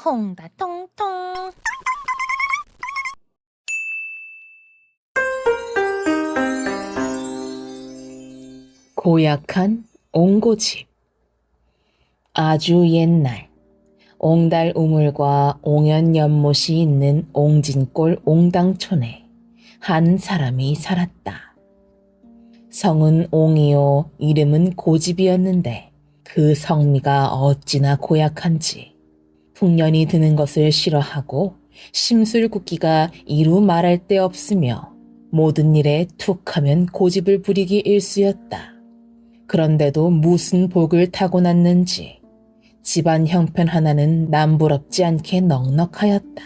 홍다통통. 고약한 옹고집. 아주 옛날 옹달 우물과 옹연 연못이 있는 옹진골 옹당촌에 한 사람이 살았다. 성은 옹이요 이름은 고집이었는데 그 성미가 어찌나 고약한지 풍년이 드는 것을 싫어하고 심술궂기가 이루 말할 데 없으며 모든 일에 툭하면 고집을 부리기 일쑤였다. 그런데도 무슨 복을 타고났는지 집안 형편 하나는 남부럽지 않게 넉넉하였다.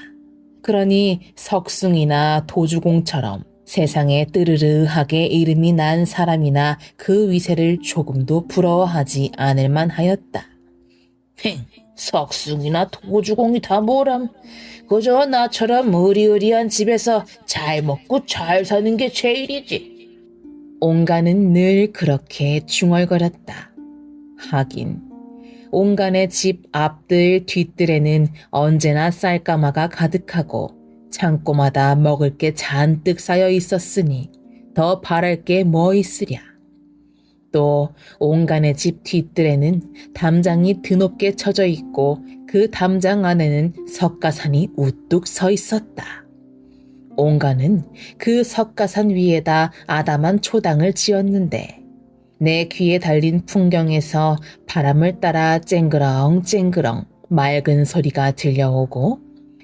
그러니 석숭이나 도주공처럼 세상에 뜨르르하게 이름이 난 사람이나 그 위세를 조금도 부러워하지 않을 만하였다. 석숭이나 도주공이 다 뭐람. 그저 나처럼 의리의리한 집에서 잘 먹고 잘 사는 게 제일이지. 옹간은 늘 그렇게 중얼거렸다. 하긴 옹간의 집 앞들 뒤뜰에는 언제나 쌀가마가 가득하고 창고마다 먹을 게 잔뜩 쌓여 있었으니 더 바랄 게 뭐 있으랴. 또 옹간의 집 뒤뜰에는 담장이 드높게 쳐져 있고 그 담장 안에는 석가산이 우뚝 서 있었다. 옹간은 그 석가산 위에다 아담한 초당을 지었는데 내 귀에 달린 풍경에서 바람을 따라 쨍그렁쨍그렁 맑은 소리가 들려오고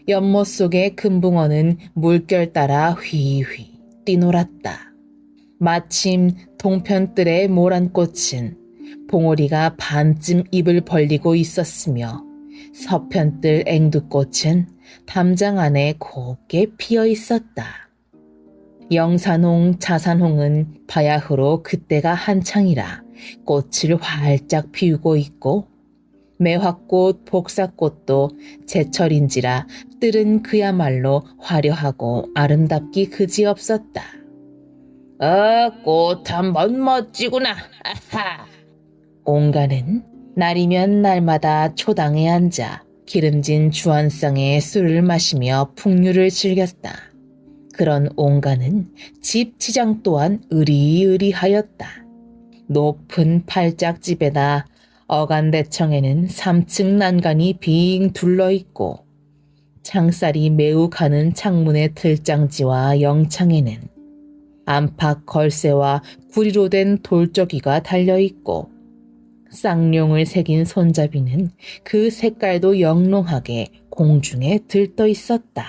연못 속의 금붕어는 물결 따라 휘휘 뛰놀았다. 마침 동편뜰의 모란꽃은 봉오리가 반쯤 입을 벌리고 있었으며 서편뜰 앵두꽃은 담장 안에 곱게 피어 있었다. 영산홍, 자산홍은 바야흐로 그때가 한창이라 꽃을 활짝 피우고 있고 매화꽃, 복사꽃도 제철인지라 뜰은 그야말로 화려하고 아름답기 그지없었다. 꽃 한번 멋지구나. 아하. 옹간은 날이면 날마다 초당에 앉아 기름진 주안상에 술을 마시며 풍류를 즐겼다. 그런 옹간은 집 치장 또한 으리으리하였다. 높은 팔짝집에다 어간대청에는 3층 난간이 빙 둘러있고 창살이 매우 가는 창문의 틀장지와 영창에는 안팎 걸쇠와 구리로 된 돌적이가 달려있고 쌍용을 새긴 손잡이는 그 색깔도 영롱하게 공중에 들떠 있었다.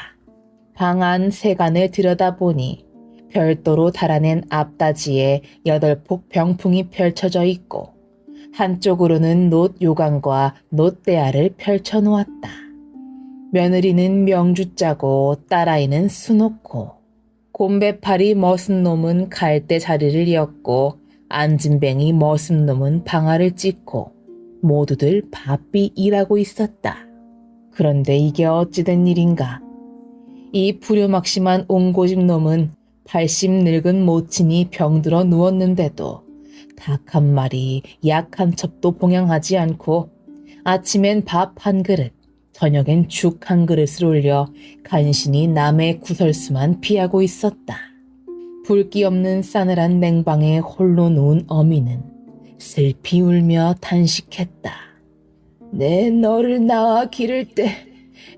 방 안 세간을 들여다보니 별도로 달아낸 앞다지에 8폭 병풍이 펼쳐져 있고 한쪽으로는 놋 요강과 놋대야를 펼쳐 놓았다. 며느리는 명주 짜고 딸아이는 수놓고 곰배팔이 머슴 놈은 갈대 자리를 엮고 안진뱅이 머슴 놈은 방아를 찢고 모두들 바삐 일하고 있었다. 그런데 이게 어찌된 일인가. 이 불효막심한 옹고집 놈은 80 늙은 모친이 병들어 누웠는데도 닭 한 마리, 약 한 첩도 봉양하지 않고 아침엔 밥 한 그릇, 저녁엔 죽 한 그릇을 올려 간신히 남의 구설수만 피하고 있었다. 불기 없는 싸늘한 냉방에 홀로 누운 어미는 슬피 울며 탄식했다. 내 너를 낳아 기를 때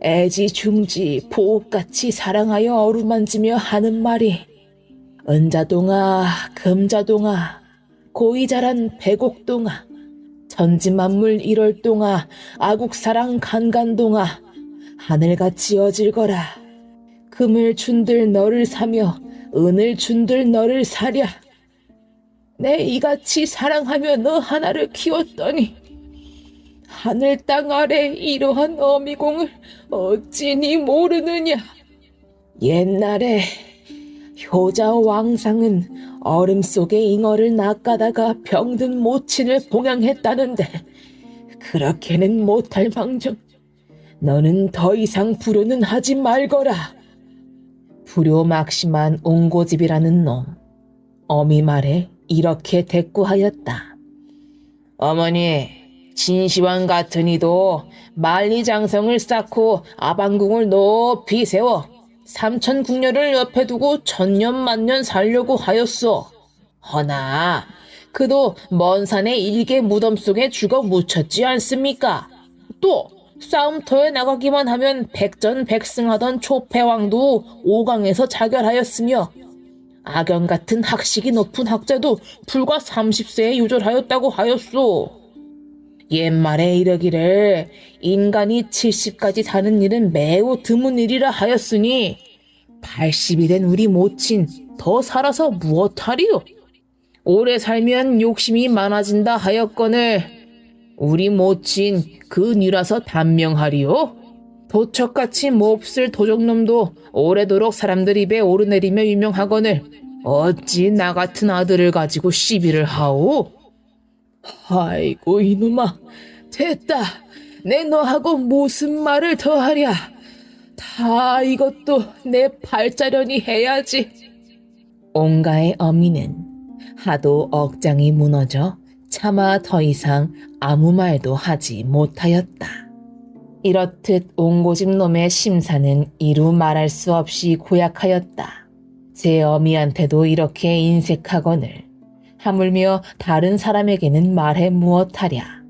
애지중지 보옥같이 사랑하여 어루만지며 하는 말이 은자동아 금자동아 고이 자란 백옥동아 전지만물 일월동아 아국사랑 간간동아 하늘같이 어질거라 금을 준들 너를 사며 은을 준들 너를 사랴 내 이같이 사랑하며 너 하나를 키웠더니 하늘 땅 아래 이러한 어미공을 어찌니 모르느냐. 옛날에 효자 왕상은 얼음 속에 잉어를 낚아다가 병든 모친을 봉양했다는데 그렇게는 못할 망정 너는 더 이상 불효는 하지 말거라. 불효막심한 옹고집이라는 놈. 어미 말에 이렇게 대꾸하였다. 어머니, 신시황 같은 이도 만리장성을 쌓고 아방궁을 높이 세워 삼천궁녀를 옆에 두고 천년만년 살려고 하였소. 허나 그도 먼 산의 일개 무덤 속에 죽어 묻혔지 않습니까? 또 싸움터에 나가기만 하면 백전백승하던 초패왕도 오강에서 자결하였으며 악연 같은 학식이 높은 학자도 불과 30세에 유절하였다고 하였소. 옛말에 이르기를 인간이 70까지 사는 일은 매우 드문 일이라 하였으니 80이 된 우리 모친 더 살아서 무엇하리요? 오래 살면 욕심이 많아진다 하였거늘 우리 모친 그 뉘라서 단명하리요? 도척같이 몹쓸 도적놈도 오래도록 사람들 입에 오르내리며 유명하거늘 어찌 나 같은 아들을 가지고 시비를 하오? 아이고 이놈아, 됐다. 내 너하고 무슨 말을 더 하랴. 다 이것도 내 팔자련이 해야지. 옹가의 어미는 하도 억장이 무너져 차마 더 이상 아무 말도 하지 못하였다. 이렇듯 옹고집 놈의 심사는 이루 말할 수 없이 고약하였다. 제 어미한테도 이렇게 인색하거늘 하물며 다른 사람에게는 말해 무엇하랴.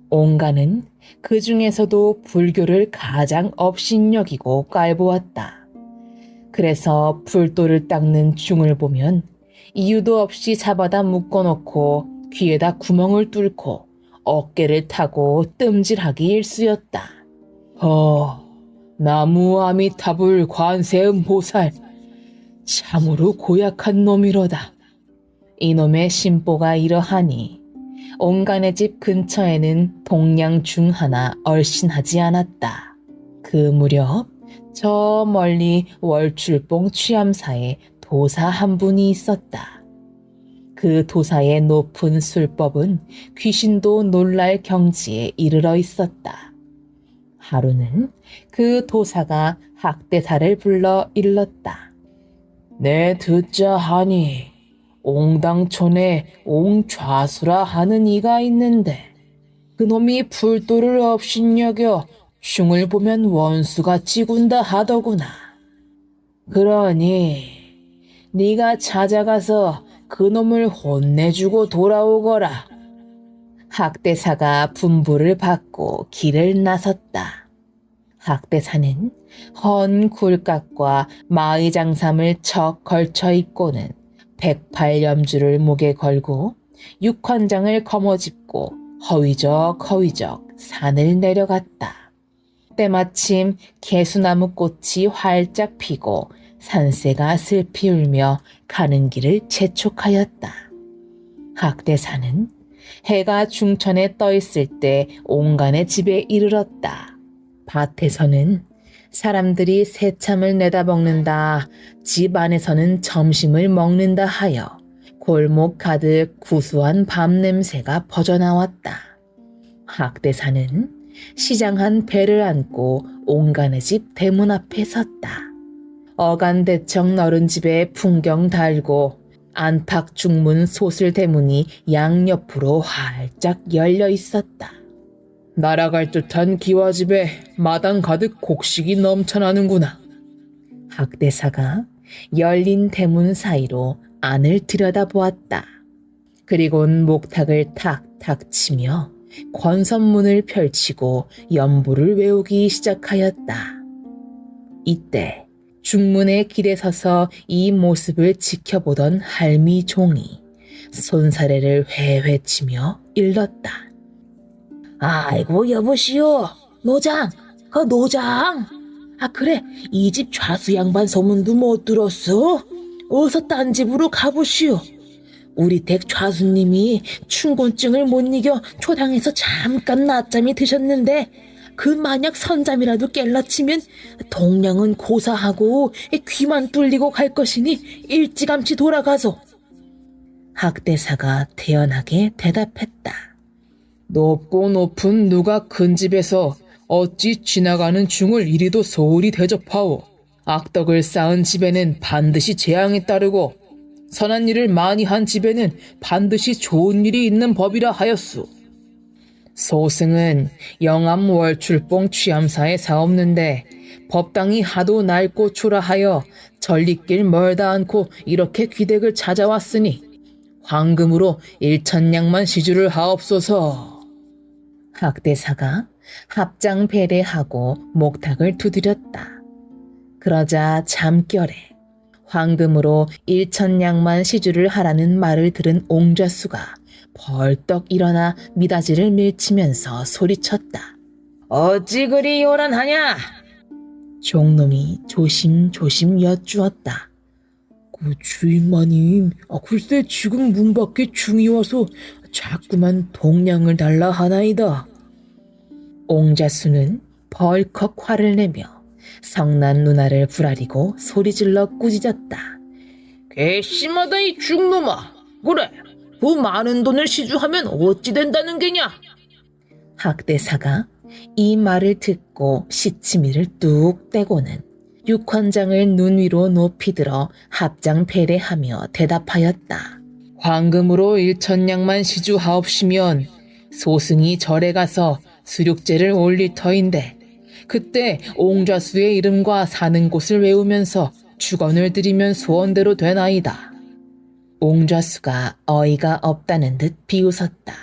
옹가는 그 중에서도 불교를 가장 업신여기고 깔보았다. 그래서 불도를 닦는 중을 보면 이유도 없이 잡아다 묶어놓고 귀에다 구멍을 뚫고 어깨를 타고 뜸질하기 일쑤였다. 나무 아미타불 관세음 보살, 참으로 고약한 놈이로다. 이놈의 심보가 이러하니 옹간의 집 근처에는 동량 중 하나 얼씬하지 않았다. 그 무렵 저 멀리 월출봉 취암사에 도사 한 분이 있었다. 그 도사의 높은 술법은 귀신도 놀랄 경지에 이르러 있었다. 하루는 그 도사가 학대사를 불러 일렀다. 내 듣자 하니 옹당촌에 옹좌수라 하는 이가 있는데 그놈이 불도를 업신여겨 흉을 보면 원수같이 군다 하더구나. 그러니 네가 찾아가서 그놈을 혼내주고 돌아오거라. 학대사가 분부를 받고 길을 나섰다. 학대사는 헌 굴각과 마의장삼을 척 걸쳐 입고는 108염주를 목에 걸고 육환장을 거머쥐고 허위적 산을 내려갔다. 때마침 개수나무 꽃이 활짝 피고 산새가 슬피 울며 가는 길을 재촉하였다. 학대사는 해가 중천에 떠 있을 때 옹간의 집에 이르렀다. 밭에서는 사람들이 새참을 내다먹는다, 집 안에서는 점심을 먹는다 하여 골목 가득 구수한 밤 냄새가 퍼져나왔다. 학대사는 시장한 배를 안고 옹간의 집 대문 앞에 섰다. 어간대청 너른 집에 풍경 달고 안팎 중문 소슬 대문이 양옆으로 활짝 열려 있었다. 날아갈 듯한 기와집에 마당 가득 곡식이 넘쳐나는구나. 학대사가 열린 대문 사이로 안을 들여다보았다. 그리곤 목탁을 탁탁 치며 권선문을 펼치고 연부를 외우기 시작하였다. 이때 중문의 길에 서서 이 모습을 지켜보던 할미 종이 손사래를 회회치며 일렀다. 아이고 여보시오, 노장, 노장. 그래, 이 집 좌수 양반 소문도 못 들었어? 어서 딴 집으로 가보시오. 우리 댁 좌수님이 춘곤증을 못 이겨 초당에서 잠깐 낮잠이 드셨는데 그 만약 선잠이라도 깰라치면 동량은 고사하고 귀만 뚫리고 갈 것이니 일찌감치 돌아가소. 학대사가 태연하게 대답했다. 높고 높은 누가 큰 집에서 어찌 지나가는 중을 이리도 소홀히 대접하오. 악덕을 쌓은 집에는 반드시 재앙이 따르고 선한 일을 많이 한 집에는 반드시 좋은 일이 있는 법이라 하였소. 소승은 영암 월출봉 취함사에 사옵는데 법당이 하도 낡고 초라하여 전리길 멀다 않고 이렇게 귀댁을 찾아왔으니 황금으로 1,000냥만 시주를 하옵소서. 학대사가 합장 배례하고 목탁을 두드렸다. 그러자 잠결에 황금으로 1,000냥만 시주를 하라는 말을 들은 옹좌수가 벌떡 일어나 미다지를 밀치면서 소리쳤다. 어찌 그리 요란하냐? 종놈이 조심조심 여쭈었다. 주인마님, 글쎄 지금 문 밖에 중이 와서 자꾸만 동량을 달라 하나이다. 옹자수는 벌컥 화를 내며 성난 누나를 부라리고 소리질러 꾸짖었다. 괘씸하다 이 중놈아. 그래, 그 많은 돈을 시주하면 어찌 된다는 게냐? 학대사가 이 말을 듣고 시치미를 뚝 떼고는 육환장을 눈 위로 높이 들어 합장 배례하며 대답하였다. 황금으로 1,000냥만 시주하옵시면 소승이 절에 가서 수륙제를 올릴 터인데 그때 옹좌수의 이름과 사는 곳을 외우면서 축원을 드리면 소원대로 되나이다. 옹좌수가 어이가 없다는 듯 비웃었다.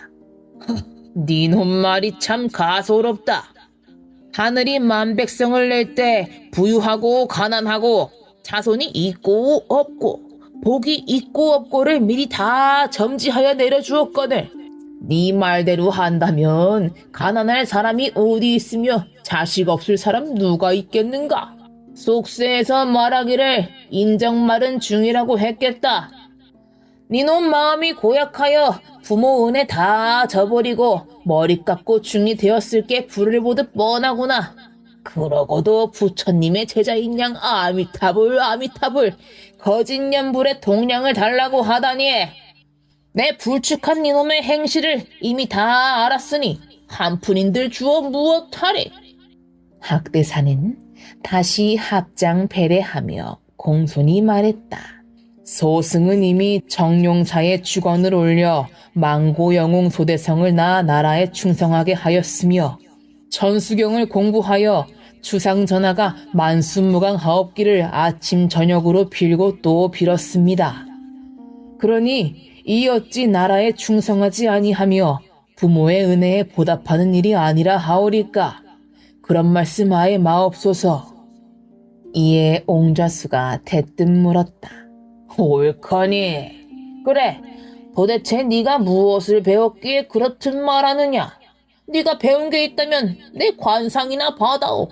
니놈 말이 참 가소롭다. 하늘이 만백성을 낼 때 부유하고 가난하고 자손이 있고 없고 복이 있고 없고를 미리 다 점지하여 내려주었거늘 네 말대로 한다면 가난할 사람이 어디 있으며 자식 없을 사람 누가 있겠는가? 속세에서 말하기를 인정말은 중이라고 했겠다. 니놈 마음이 고약하여 부모 은혜 다 저버리고 머리 깎고 중이 되었을 게 불을 보듯 뻔하구나. 그러고도 부처님의 제자인 양 아미타불 거짓년불에 동량을 달라고 하다니. 내 불축한 니놈의 행실을 이미 다 알았으니 한푼인들 주어 무엇하리. 학대사는 다시 합장 배례하며 공손히 말했다. 소승은 이미 정룡사에 축원을 올려 망고영웅 소대성을 낳아 나라에 충성하게 하였으며 천수경을 공부하여 주상전하가 만순무강하옵기를 아침 저녁으로 빌고 또 빌었습니다. 그러니 이 어찌 나라에 충성하지 아니하며 부모의 은혜에 보답하는 일이 아니라 하오리까? 그런 말씀 아예 마옵소서. 이에 옹좌수가 대뜸 물었다. 옳거니. 그래, 도대체 네가 무엇을 배웠기에 그렇듯 말하느냐? 네가 배운 게 있다면 내 관상이나 받아오.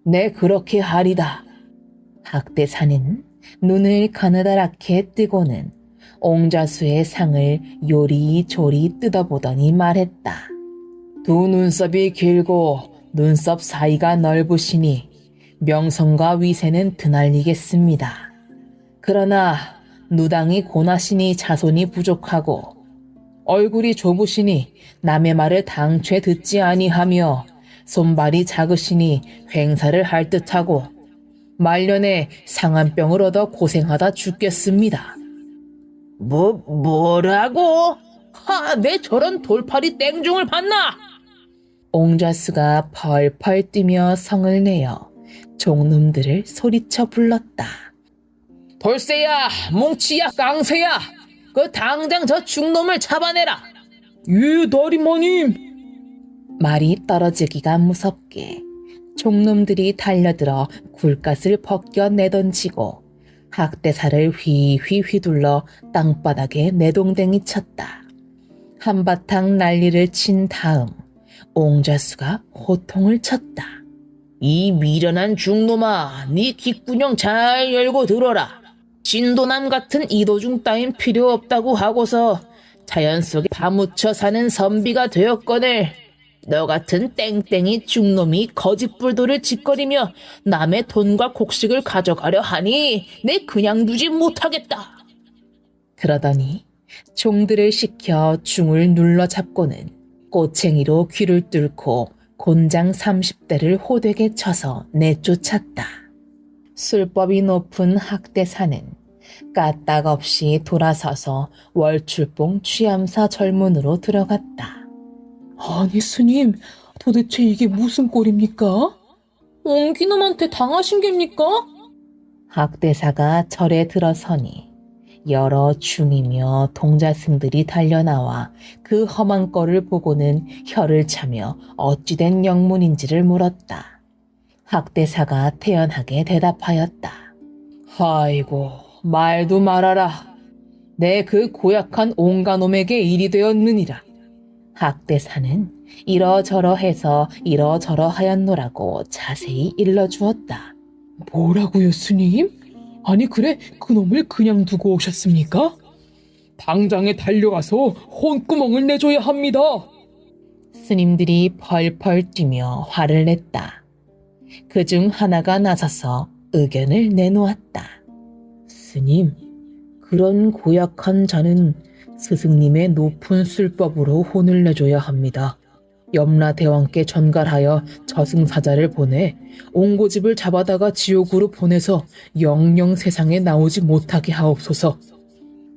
네, 그렇게 하리다. 학대사는 눈을 가느다랗게 뜨고는 옹좌수의 상을 요리조리 뜯어보더니 말했다. 두 눈썹이 길고 눈썹 사이가 넓으시니 명성과 위세는 드날리겠습니다. 그러나 누당이 고나시니 자손이 부족하고 얼굴이 좁으시니 남의 말을 당최 듣지 아니하며 손발이 작으시니 횡사를 할 듯하고 말년에 상한병을 얻어 고생하다 죽겠습니다. 뭐라고? 내 저런 돌팔이 땡중을 봤나? 옹좌수가 펄펄 뛰며 성을 내어 종놈들을 소리쳐 불렀다. 돌쇠야, 뭉치야, 깡새야, 그 당장 저 중놈을 잡아내라. 예, 다리마님. 말이 떨어지기가 무섭게 종놈들이 달려들어 굴갓을 벗겨 내던지고 학대사를 휘휘 휘둘러 땅바닥에 내동댕이 쳤다. 한바탕 난리를 친 다음 옹좌수가 호통을 쳤다. 이 미련한 중놈아, 네 귓구녕 잘 열고 들어라. 진도남 같은 이도중 따윈 필요 없다고 하고서 자연 속에 파묻혀 사는 선비가 되었거늘 너 같은 땡땡이 중놈이 거짓불도를 짓거리며 남의 돈과 곡식을 가져가려 하니 내 그냥 두지 못하겠다. 그러더니 종들을 시켜 중을 눌러잡고는 꼬챙이로 귀를 뚫고 곤장 30대를 호되게 쳐서 내쫓았다. 술법이 높은 학대사는 까딱없이 돌아서서 월출봉 취함사 절문으로 들어갔다. 아니 스님, 도대체 이게 무슨 꼴입니까? 옹기놈한테 당하신 겁니까? 학대사가 절에 들어서니 여러 중이며 동자승들이 달려나와 그 험한 꼴을 보고는 혀를 차며 어찌된 영문인지를 물었다. 학대사가 태연하게 대답하였다. 아이고, 말도 말아라. 내 그 고약한 옹가놈에게 일이 되었느니라. 학대사는 이러저러해서 이러저러하였노라고 자세히 일러주었다. 뭐라고요, 스님? 아니 그래 그놈을 그냥 두고 오셨습니까? 당장에 달려가서 혼구멍을 내줘야 합니다. 스님들이 펄펄 뛰며 화를 냈다. 그중 하나가 나서서 의견을 내놓았다. 스님, 그런 고약한 자는 스승님의 높은 술법으로 혼을 내줘야 합니다. 염라대왕께 전갈하여 저승사자를 보내 옹고집을 잡아다가 지옥으로 보내서 영영 세상에 나오지 못하게 하옵소서.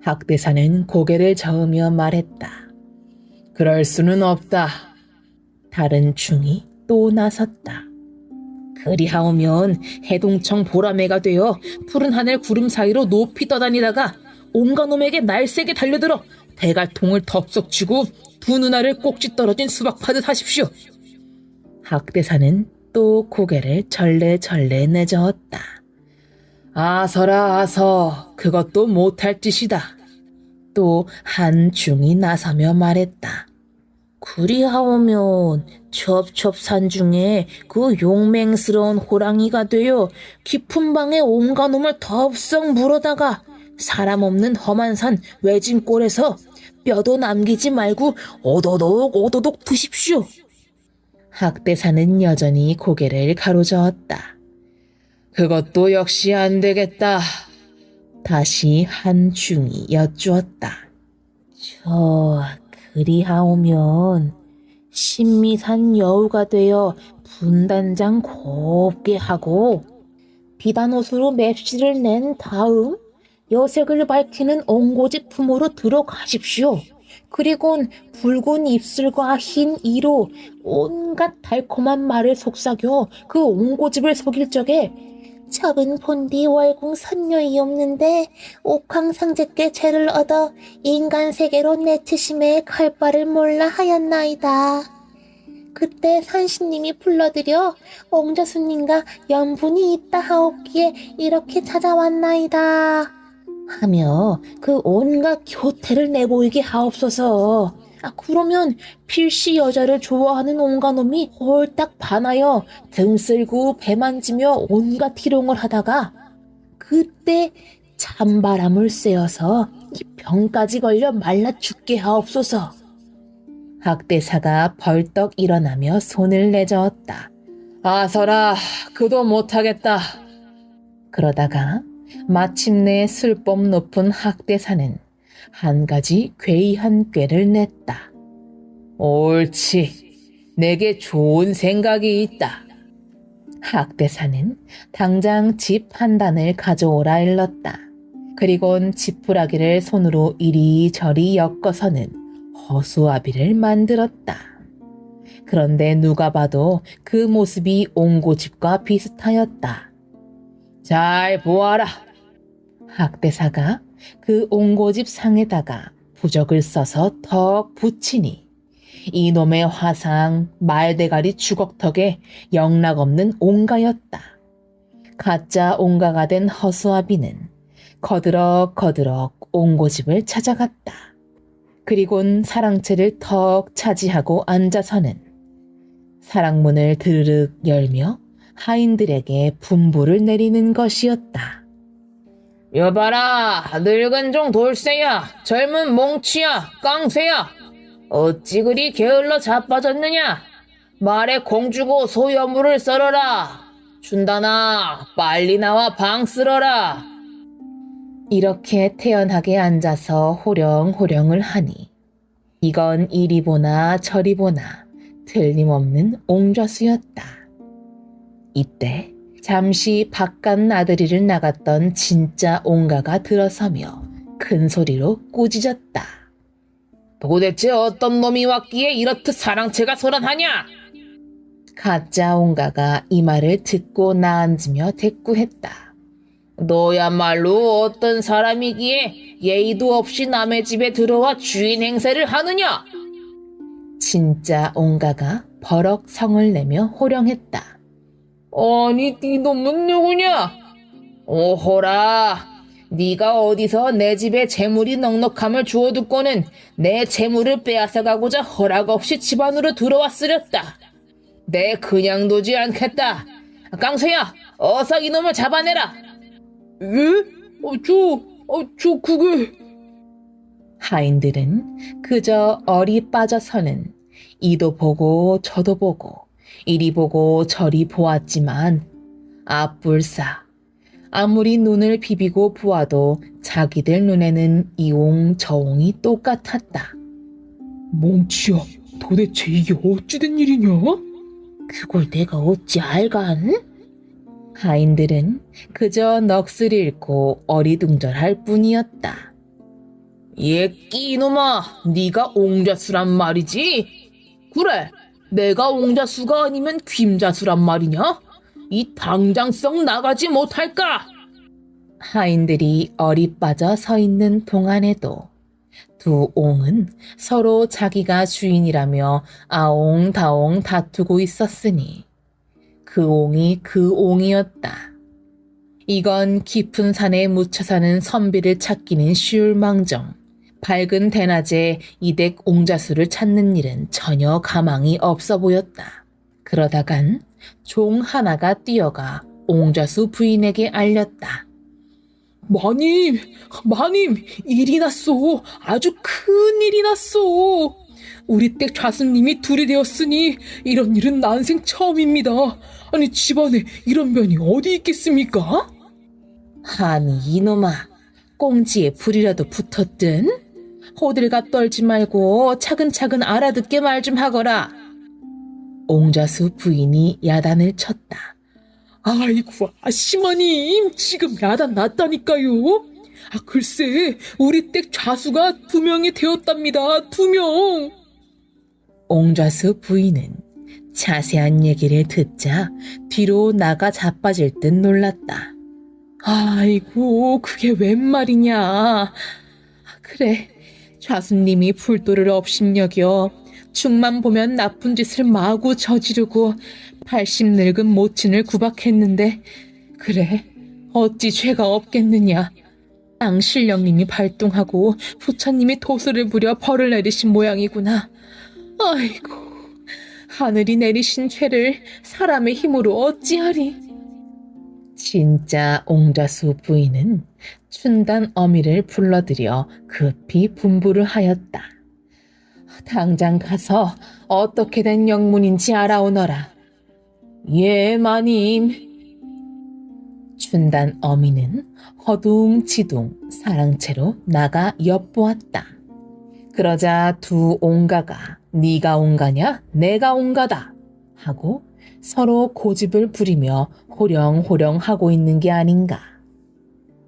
학대사는 고개를 저으며 말했다. 그럴 수는 없다. 다른 중이 또 나섰다. 그리하오면 해동청 보라매가 되어 푸른 하늘 구름 사이로 높이 떠다니다가 온갖 놈에게 날쌔게 달려들어 대갈통을 덥석 쥐고 두 누나를 꼭지 떨어진 수박 파듯 하십시오. 학대사는 또 고개를 절레절레 내저었다. 아서라 아서, 그것도 못할 짓이다. 또 한 중이 나서며 말했다. 그리하오면 첩첩산 중에 그 용맹스러운 호랑이가 되어 깊은 방에 온갖 놈을 덥석 물어다가 사람 없는 험한 산 외진골에서 뼈도 남기지 말고 오도독 오도독 드십시오. 학대사는 여전히 고개를 가로저었다. 그것도 역시 안 되겠다. 다시 한 중이 여쭈었다. 그리하오면 신미산 여우가 되어 분단장 곱게 하고 비단옷으로 맵시를 낸 다음 여색을 밝히는 옹고집 품으로 들어가십시오. 그리곤 붉은 입술과 흰 이로 온갖 달콤한 말을 속삭여 그 옹고집을 속일 적에 적은 본디 월궁 선녀이 없는데 옥황상제께 죄를 얻어 인간 세계로 내치심에 칼바를 몰라 하였나이다. 그때 산신님이 불러들여 옹자수님과 연분이 있다 하옵기에 이렇게 찾아왔나이다. 하며 그 온갖 교태를 내보이게 하옵소서. 그러면 필시 여자를 좋아하는 온갖 놈이 홀딱 반하여 등 쓸고 배 만지며 온갖 희롱을 하다가 그때 찬바람을 쐬어서 이 병까지 걸려 말라 죽게 하옵소서. 학대사가 벌떡 일어나며 손을 내저었다. 아서라, 그도 못하겠다. 그러다가 마침내 술법 높은 학대사는 한 가지 괴이한 꾀를 냈다. 옳지, 내게 좋은 생각이 있다. 학대사는 당장 집 한 단을 가져오라 일렀다. 그리곤 지푸라기를 손으로 이리저리 엮어서는 허수아비를 만들었다. 그런데 누가 봐도 그 모습이 옹고집과 비슷하였다. 잘 보아라. 학대사가 그 옹고집 상에다가 부적을 써서 턱 붙이니 이놈의 화상 말대가리 주걱턱에 영락없는 옹가였다. 가짜 옹가가 된 허수아비는 거드럭거드럭 옹고집을 찾아갔다. 그리곤 사랑채를 턱 차지하고 앉아서는 사랑문을 드르륵 열며 하인들에게 분부를 내리는 것이었다. 여봐라, 늙은 종 돌쇠야, 젊은 몽치야, 깡쇠야, 어찌 그리 게을러 자빠졌느냐? 말에 공주고 소여물을 썰어라. 준다나, 빨리 나와 방 쓸어라. 이렇게 태연하게 앉아서 호령호령을 하니 이건 이리 보나 저리 보나 틀림없는 옹좌수였다. 이때 잠시 바깥 나들이를 나갔던 진짜 옹가가 들어서며 큰 소리로 꾸짖었다. 도대체 어떤 놈이 왔기에 이렇듯 사랑채가 소란하냐? 가짜 옹가가 이 말을 듣고 나앉으며 대꾸했다. 너야말로 어떤 사람이기에 예의도 없이 남의 집에 들어와 주인 행세를 하느냐? 진짜 옹가가 버럭 성을 내며 호령했다. 아니, 이놈은 누구냐? 오호라, 네가 어디서 내 집에 재물이 넉넉함을 주워듣고는 내 재물을 빼앗아가고자 허락 없이 집 안으로 들어왔으렸다. 내 그냥 두지 않겠다. 깡소야, 어서 이놈을 잡아내라. 예? 그게... 하인들은 그저 얼이 빠져서는 이도 보고 저도 보고 이리 보고 저리 보았지만 앞불사 아무리 눈을 비비고 보아도 자기들 눈에는 이옹 저옹이 똑같았다. 몽치야, 도대체 이게 어찌된 일이냐? 그걸 내가 어찌 알간? 하인들은 그저 넋을 잃고 어리둥절할 뿐이었다. 예끼 이놈아, 네가 옹자수란 말이지? 그래, 내가 옹자수가 아니면 귀임자수란 말이냐? 이 당장 썩 나가지 못할까? 하인들이 얼이 빠져 서 있는 동안에도 두 옹은 서로 자기가 주인이라며 아옹다옹 다투고 있었으니 그 옹이 그 옹이었다. 이건 깊은 산에 묻혀 사는 선비를 찾기는 쉬울 망정 밝은 대낮에 이댁 옹자수를 찾는 일은 전혀 가망이 없어 보였다. 그러다간 종 하나가 뛰어가 옹자수 부인에게 알렸다. 마님, 일이 났소. 아주 큰 일이 났소. 우리 댁 좌수님이 둘이 되었으니 이런 일은 난생 처음입니다. 아니, 집안에 이런 면이 어디 있겠습니까? 아니, 이놈아, 꽁지에 불이라도 붙었든? 호들갑 떨지 말고 차근차근 알아듣게 말 좀 하거라. 옹자수 부인이 야단을 쳤다. 아이고, 시마님, 지금 야단 났다니까요. 글쎄, 우리 댁 좌수가 2명이 되었답니다. 2명. 옹자수 부인은 자세한 얘기를 듣자 뒤로 나가 자빠질 듯 놀랐다. 아이고, 그게 웬 말이냐. 그래, 좌수님이 풀도를 업신여겨 중만 보면 나쁜 짓을 마구 저지르고 80 늙은 모친을 구박했는데 그래, 어찌 죄가 없겠느냐. 앙신령님이 발동하고 부처님이 도수를 부려 벌을 내리신 모양이구나. 아이고, 하늘이 내리신 죄를 사람의 힘으로 어찌하리. 진짜 옹자수 부인은 춘단 어미를 불러들여 급히 분부를 하였다. 당장 가서 어떻게 된 영문인지 알아오너라. 예, 마님. 춘단 어미는 허둥지둥 사랑채로 나가 엿보았다. 그러자 두 옹가가 네가 옹가냐 내가 옹가다 하고 서로 고집을 부리며 호령호령 하고 있는 게 아닌가.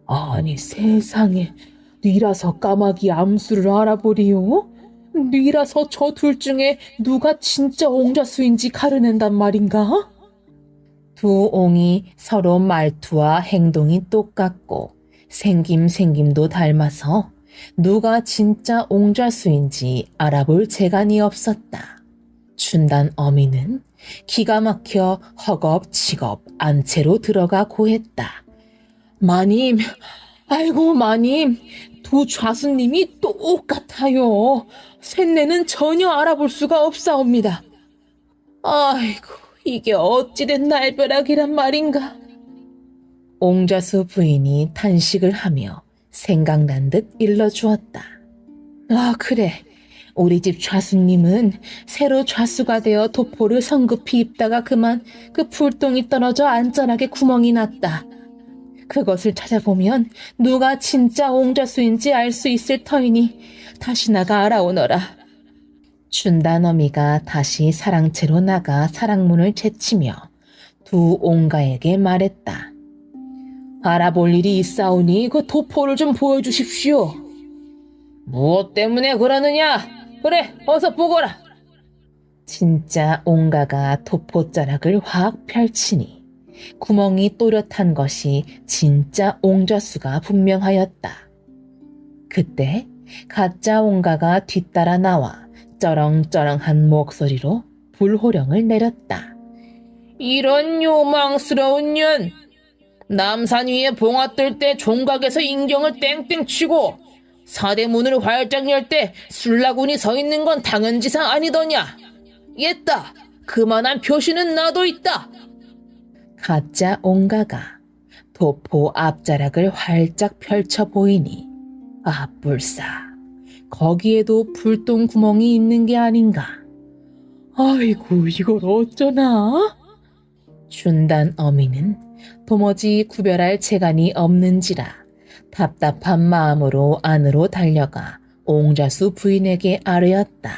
아니, 세상에, 뉘라서 까마귀 암수를 알아보리요? 뉘라서 저 둘 중에 누가 진짜 옹자수인지 가르낸단 말인가? 두 옹이 서로 말투와 행동이 똑같고 생김도 닮아서 누가 진짜 옹자수인지 알아볼 재간이 없었다. 춘단 어미는 기가 막혀 허겁지겁 안채로 들어가 고했다. 마님, 아이고 마님, 두 좌수님이 똑같아요. 셋내는 전혀 알아볼 수가 없사옵니다. 아이고, 이게 어찌된 날벼락이란 말인가. 옹자수 부인이 탄식을 하며 생각난 듯 일러주었다. 그래, 우리 집 좌수님은 새로 좌수가 되어 도포를 성급히 입다가 그만 그 풀동이 떨어져 안전하게 구멍이 났다. 그것을 찾아보면 누가 진짜 옹자수인지 알 수 있을 터이니 다시 나가 알아오너라. 춘단어미가 다시 사랑채로 나가 사랑문을 제치며 두 옹가에게 말했다. 알아볼 일이 있사오니 그 도포를 좀 보여주십시오. 무엇 때문에 그러느냐? 그래, 어서 보거라. 진짜 옹가가 도포자락을 확 펼치니 구멍이 또렷한 것이 진짜 옹자수가 분명하였다. 그때 가짜 옹가가 뒤따라 나와 쩌렁쩌렁한 목소리로 불호령을 내렸다. 이런 요망스러운 년! 남산 위에 봉화 뜰 때 종각에서 인경을 땡땡 치고 사대문을 활짝 열 때 술라군이 서 있는 건 당연지상 아니더냐? 옛다! 그만한 표시는 나도 있다! 가짜 옹가가 도포 앞자락을 활짝 펼쳐 보이니 아뿔싸 거기에도 불똥 구멍이 있는 게 아닌가. 아이고 이걸 어쩌나? 준단 어미는 도무지 구별할 재간이 없는지라 답답한 마음으로 안으로 달려가 옹자수 부인에게 아뢰었다.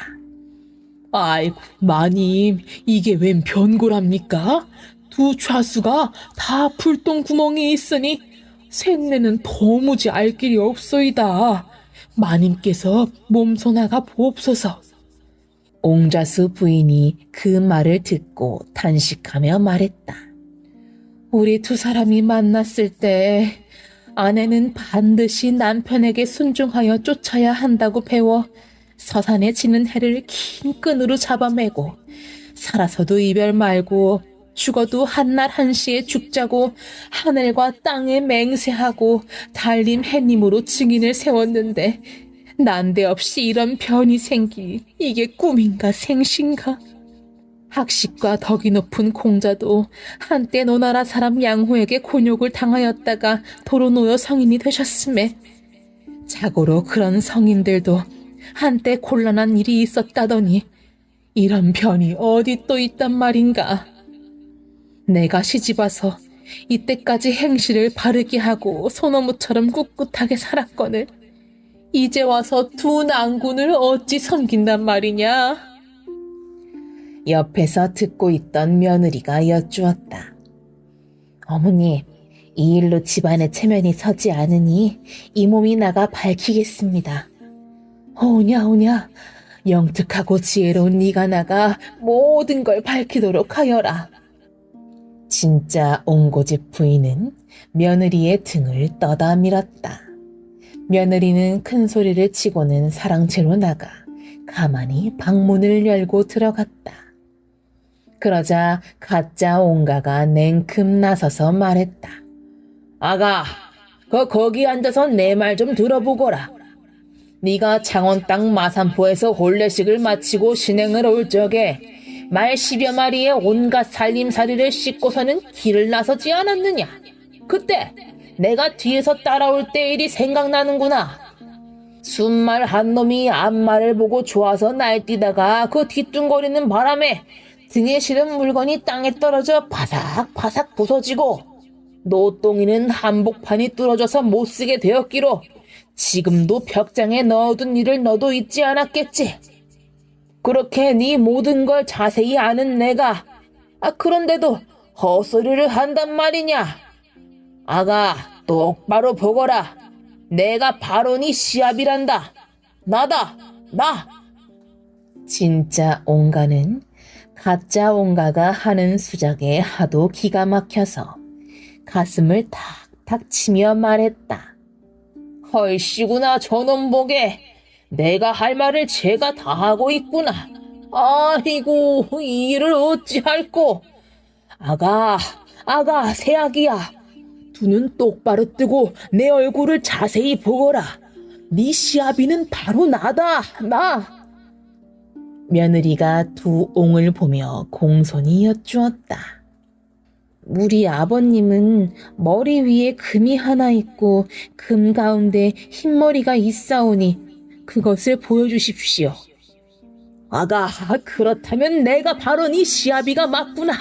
아이고 마님 이게 웬 변고랍니까? 두 좌수가 다 불똥 구멍이 있으니 생내는 도무지 알 길이 없소이다. 마님께서 몸소나가 보옵소서. 옹자수 부인이 그 말을 듣고 탄식하며 말했다. 우리 두 사람이 만났을 때 아내는 반드시 남편에게 순종하여 쫓아야 한다고 배워 서산에 지는 해를 긴 끈으로 잡아매고 살아서도 이별 말고 죽어도 한날 한시에 죽자고 하늘과 땅에 맹세하고 달림 해님으로 증인을 세웠는데 난데없이 이런 변이 생기 이게 꿈인가 생신가? 학식과 덕이 높은 공자도 한때 노나라 사람 양호에게 곤욕을 당하였다가 도로 놓여 성인이 되셨음에 자고로 그런 성인들도 한때 곤란한 일이 있었다더니 이런 변이 어디 또 있단 말인가. 내가 시집와서 이때까지 행실을 바르게 하고 소나무처럼 꿋꿋하게 살았거늘 이제 와서 두 난군을 어찌 섬긴단 말이냐. 옆에서 듣고 있던 며느리가 여쭈었다. 어머니, 이 일로 집안에 체면이 서지 않으니 이 몸이 나가 밝히겠습니다. 오냐 오냐, 영특하고 지혜로운 네가 나가 모든 걸 밝히도록 하여라. 진짜 옹고집 부인은 며느리의 등을 떠다 밀었다. 며느리는 큰 소리를 치고는 사랑채로 나가 가만히 방문을 열고 들어갔다. 그러자 가짜 옹가가 냉큼 나서서 말했다. 아가, 거기 앉아서 내 말 좀 들어보거라. 네가 창원 땅 마산포에서 혼례식을 마치고 신행을 올 적에 말 10여 마리의 온갖 살림살이를 씻고서는 길을 나서지 않았느냐? 그때 내가 뒤에서 따라올 때 일이 생각나는구나. 순말 한 놈이 앞말을 보고 좋아서 날뛰다가 그 뒤뚱거리는 바람에 등에 실은 물건이 땅에 떨어져 바삭바삭 부서지고 노똥이는 한복판이 뚫어져서 못쓰게 되었기로 지금도 벽장에 넣어둔 일을 너도 잊지 않았겠지. 그렇게 네 모든 걸 자세히 아는 내가 그런데도 헛소리를 한단 말이냐. 아가, 똑바로 보거라. 내가 바로 네 시합이란다. 나다, 나. 진짜 옹가는 가짜 옹가가 하는 수작에 하도 기가 막혀서 가슴을 탁탁 치며 말했다. 헐씨구나 저놈 보게. 내가 할 말을 제가 다 하고 있구나. 아이고 이 일을 어찌할꼬. 아가 새아기야. 두 눈 똑바로 뜨고 내 얼굴을 자세히 보거라. 네 시아비는 바로 나다, 나. 며느리가 두 옹을 보며 공손히 여쭈었다. 우리 아버님은 머리 위에 금이 하나 있고 금 가운데 흰머리가 있사오니 그것을 보여주십시오. 아가, 그렇다면 내가 바로 네 시아비가 맞구나.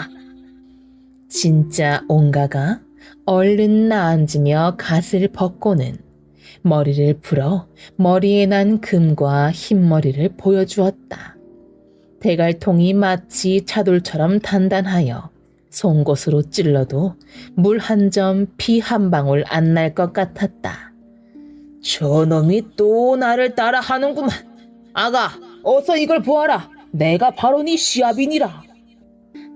진짜 옹가가 얼른 나앉으며 갓을 벗고는 머리를 풀어 머리에 난 금과 흰머리를 보여주었다. 대갈통이 마치 차돌처럼 단단하여 송곳으로 찔러도 물 한 점, 피 한 방울 안 날 것 같았다. 저놈이 또 나를 따라 하는구만. 아가, 어서 이걸 보아라. 내가 바로 네 시아비니라.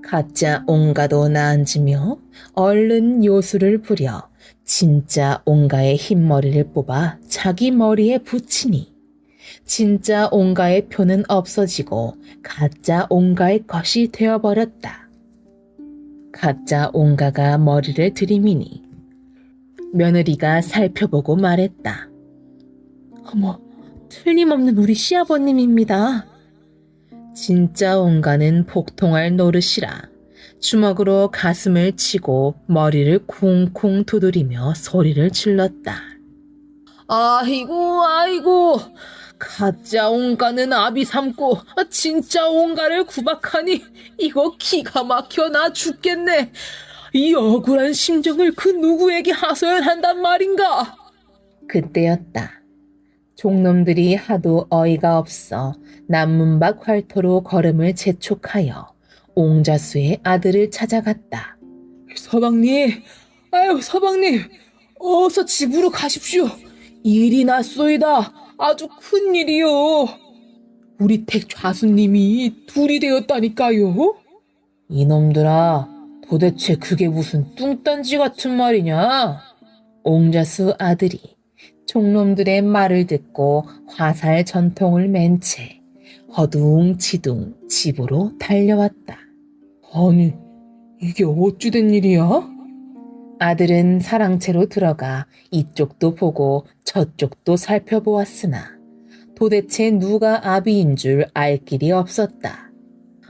가짜 옹가도 나앉으며 얼른 요술을 부려 진짜 옹가의 흰머리를 뽑아 자기 머리에 붙이니 진짜 옹가의 표는 없어지고 가짜 옹가의 것이 되어버렸다. 가짜 옹가가 머리를 들이미니 며느리가 살펴보고 말했다. 어머, 틀림없는 우리 시아버님입니다. 진짜 옹가는 복통할 노릇이라 주먹으로 가슴을 치고 머리를 쿵쿵 두드리며 소리를 질렀다. 아이고 아이고, 가짜 옹가는 아비 삼고 진짜 옹가를 구박하니 이거 기가 막혀 나 죽겠네. 이 억울한 심정을 그 누구에게 하소연한단 말인가? 그때였다. 종놈들이 하도 어이가 없어 남문박 활토로 걸음을 재촉하여 옹자수의 아들을 찾아갔다. 서방님, 아유 서방님, 어서 집으로 가십시오. 일이 났소이다. 아주 큰일이요. 우리 댁 좌수님이 둘이 되었다니까요. 이놈들아, 도대체 그게 무슨 뚱딴지 같은 말이냐? 옹자수 아들이 종놈들의 말을 듣고 화살 전통을 맨 채 허둥지둥 집으로 달려왔다. 아니, 이게 어찌된 일이야? 아들은 사랑채로 들어가 이쪽도 보고 저쪽도 살펴보았으나 도대체 누가 아비인 줄 알 길이 없었다.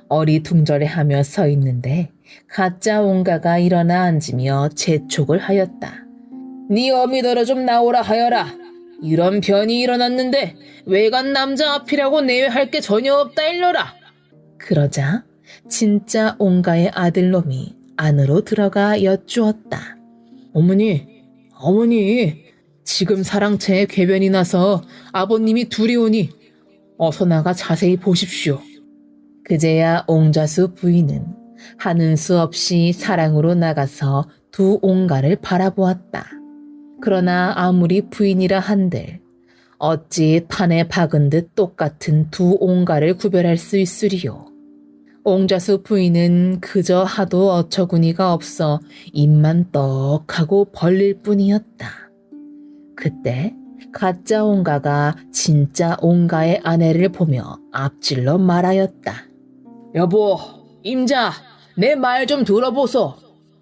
어리둥절해하며 서 있는데 가짜 옹가가 일어나 앉으며 재촉을 하였다. 네 어미더러 좀 나오라 하여라. 이런 변이 일어났는데 외간 남자 앞이라고 내외할 게 전혀 없다 일러라. 그러자 진짜 옹가의 아들놈이 안으로 들어가 여쭈었다. 어머니, 지금 사랑채에 궤변이 나서 아버님이 둘이 오니 어서 나가 자세히 보십시오. 그제야 옹자수 부인은 하는 수 없이 사랑으로 나가서 두 옹가를 바라보았다. 그러나 아무리 부인이라 한들 어찌 판에 박은 듯 똑같은 두 옹가를 구별할 수 있으리요. 옹자수 부인은 그저 하도 어처구니가 없어 입만 떡하고 벌릴 뿐이었다. 그때 가짜 옹가가 진짜 옹가의 아내를 보며 앞질러 말하였다. 여보, 임자, 내 말 좀 들어보소.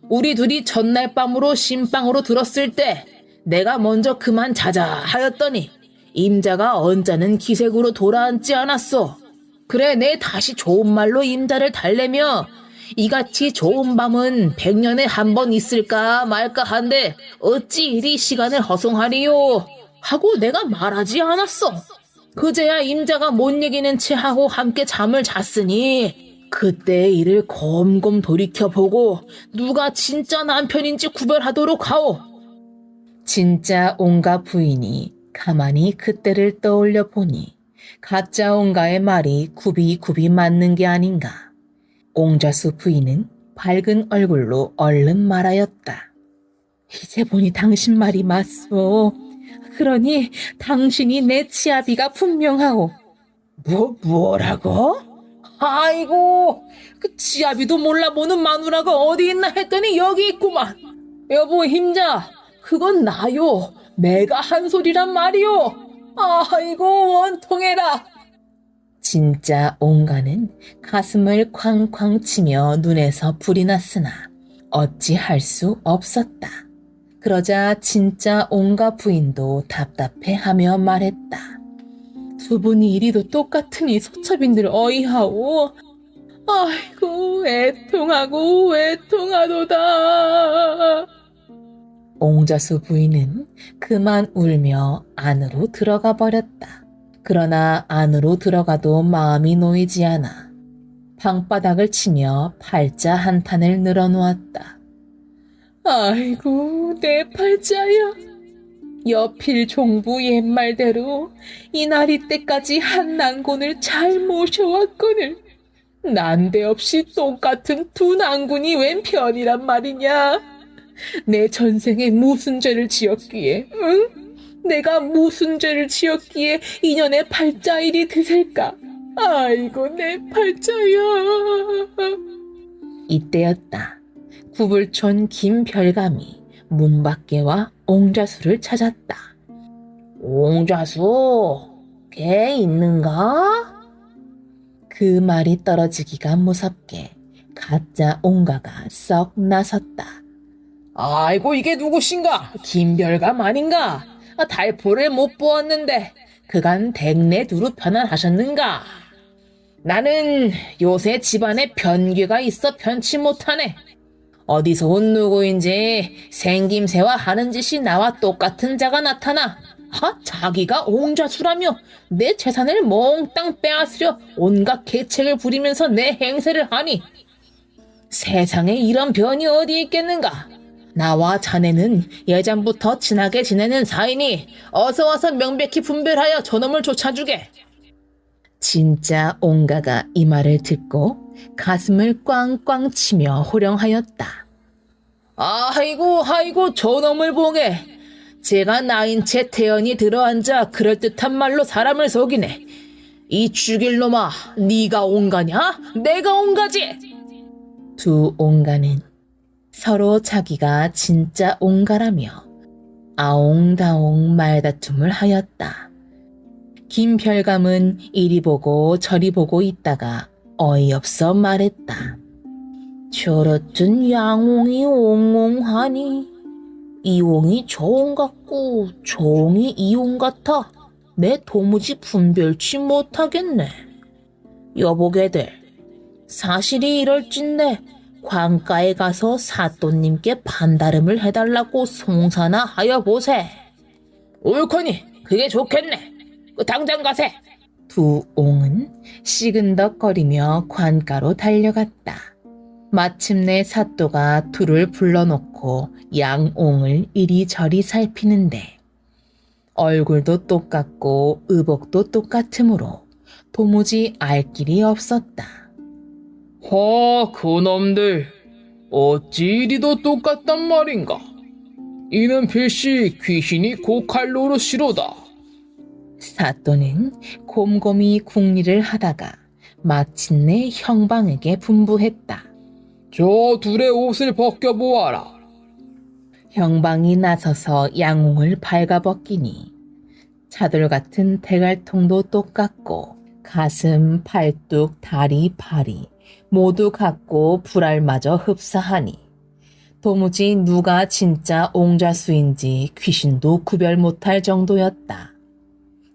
우리 둘이 전날 밤으로 신방으로 들었을 때 내가 먼저 그만 자자 하였더니 임자가 언짢은 기색으로 돌아앉지 않았소. 그래, 내 다시 좋은 말로 임자를 달래며 이같이 좋은 밤은 100년에 한 번 있을까 말까 한데 어찌 이리 시간을 허송하리요 하고 내가 말하지 않았어. 그제야 임자가 못 얘기는 채 하고 함께 잠을 잤으니 그때의 일을 곰곰 돌이켜보고 누가 진짜 남편인지 구별하도록 하오. 진짜 옹가 부인이 가만히 그때를 떠올려 보니 가짜 옹가의 말이 굽이 맞는 게 아닌가. 옹자수 부인은 밝은 얼굴로 얼른 말하였다. 이제 보니 당신 말이 맞소. 그러니 당신이 내 치아비가 분명하오. 뭐라고? 아이고, 그 치아비도 몰라보는 마누라가 어디 있나 했더니 여기 있구만. 여보, 힘자, 그건 나요. 내가 한 소리란 말이요. 아이고, 원통해라. 진짜 옹가는 가슴을 쾅쾅 치며 눈에서 불이 났으나 어찌할 수 없었다. 그러자 진짜 옹가 부인도 답답해하며 말했다. 두 분이 이리도 똑같으니 서첩인들 어이하오. 아이고, 애통하고 애통하도다. 옹자수 부인은 그만 울며 안으로 들어가 버렸다. 그러나 안으로 들어가도 마음이 놓이지 않아 방바닥을 치며 팔자 한탄을 늘어놓았다. 아이고, 내 팔자야. 여필 종부 옛말대로 이날이 때까지 한 난군을 잘 모셔왔거늘 난데없이 똑같은 두 난군이 웬 편이란 말이냐. 내 전생에 무슨 죄를 지었기에, 응? 내가 무슨 죄를 지었기에 인연의 팔자일이 드셀까? 아이고 내 팔자야. 이때였다. 구불촌 김별감이 문 밖에 와 옹자수를 찾았다. 옹자수, 걔 있는가? 그 말이 떨어지기가 무섭게 가짜 옹가가 썩 나섰다. 아이고 이게 누구신가? 김별감 아닌가? 달포를 못 보았는데 그간 댁내 두루 편안하셨는가? 나는 요새 집안에 변괴가 있어 편치 못하네. 어디서 온 누구인지 생김새와 하는 짓이 나와 똑같은 자가 나타나 자기가 옹자수라며 내 재산을 몽땅 빼앗으려 온갖 계책을 부리면서 내 행세를 하니 세상에 이런 변이 어디 있겠는가? 나와 자네는 예전부터 친하게 지내는 사이니 어서 와서 명백히 분별하여 저놈을 쫓아주게. 진짜 옹가가 이 말을 듣고 가슴을 꽝꽝 치며 호령하였다. 아이고 저놈을 보게. 제가 나인 채 태연히 들어앉아 그럴듯한 말로 사람을 속이네. 이 죽일 놈아, 네가 옹가냐? 내가 옹가지? 두 옹가는 서로 자기가 진짜 옹가라며 아옹다옹 말다툼을 하였다. 김별감은 이리 보고 저리 보고 있다가 어이없어 말했다. 저렇든 양옹이 옹옹하니 이옹이 저옹 같고 저옹이 이옹 같아 내 도무지 분별치 못하겠네. 여보게들, 사실이 이럴진데 관가에 가서 사또님께 판다름을 해달라고 송사나 하여 보세. 옳거니 그게 좋겠네. 당장 가세. 두 옹은 시근덕거리며 관가로 달려갔다. 마침내 사또가 둘을 불러놓고 양옹을 이리저리 살피는데 얼굴도 똑같고 의복도 똑같으므로 도무지 알 길이 없었다. 그놈들 어찌 이리도 똑같단 말인가? 이는 필시 귀신이 고칼 노릇이로다. 사또는 곰곰이 궁리를 하다가 마침내 형방에게 분부했다. 저 둘의 옷을 벗겨보아라. 형방이 나서서 양옹을 발가벗기니 차돌 같은 대갈통도 똑같고 가슴, 팔뚝, 다리, 발이 모두 같고 불알마저 흡사하니 도무지 누가 진짜 옹자수인지 귀신도 구별 못할 정도였다.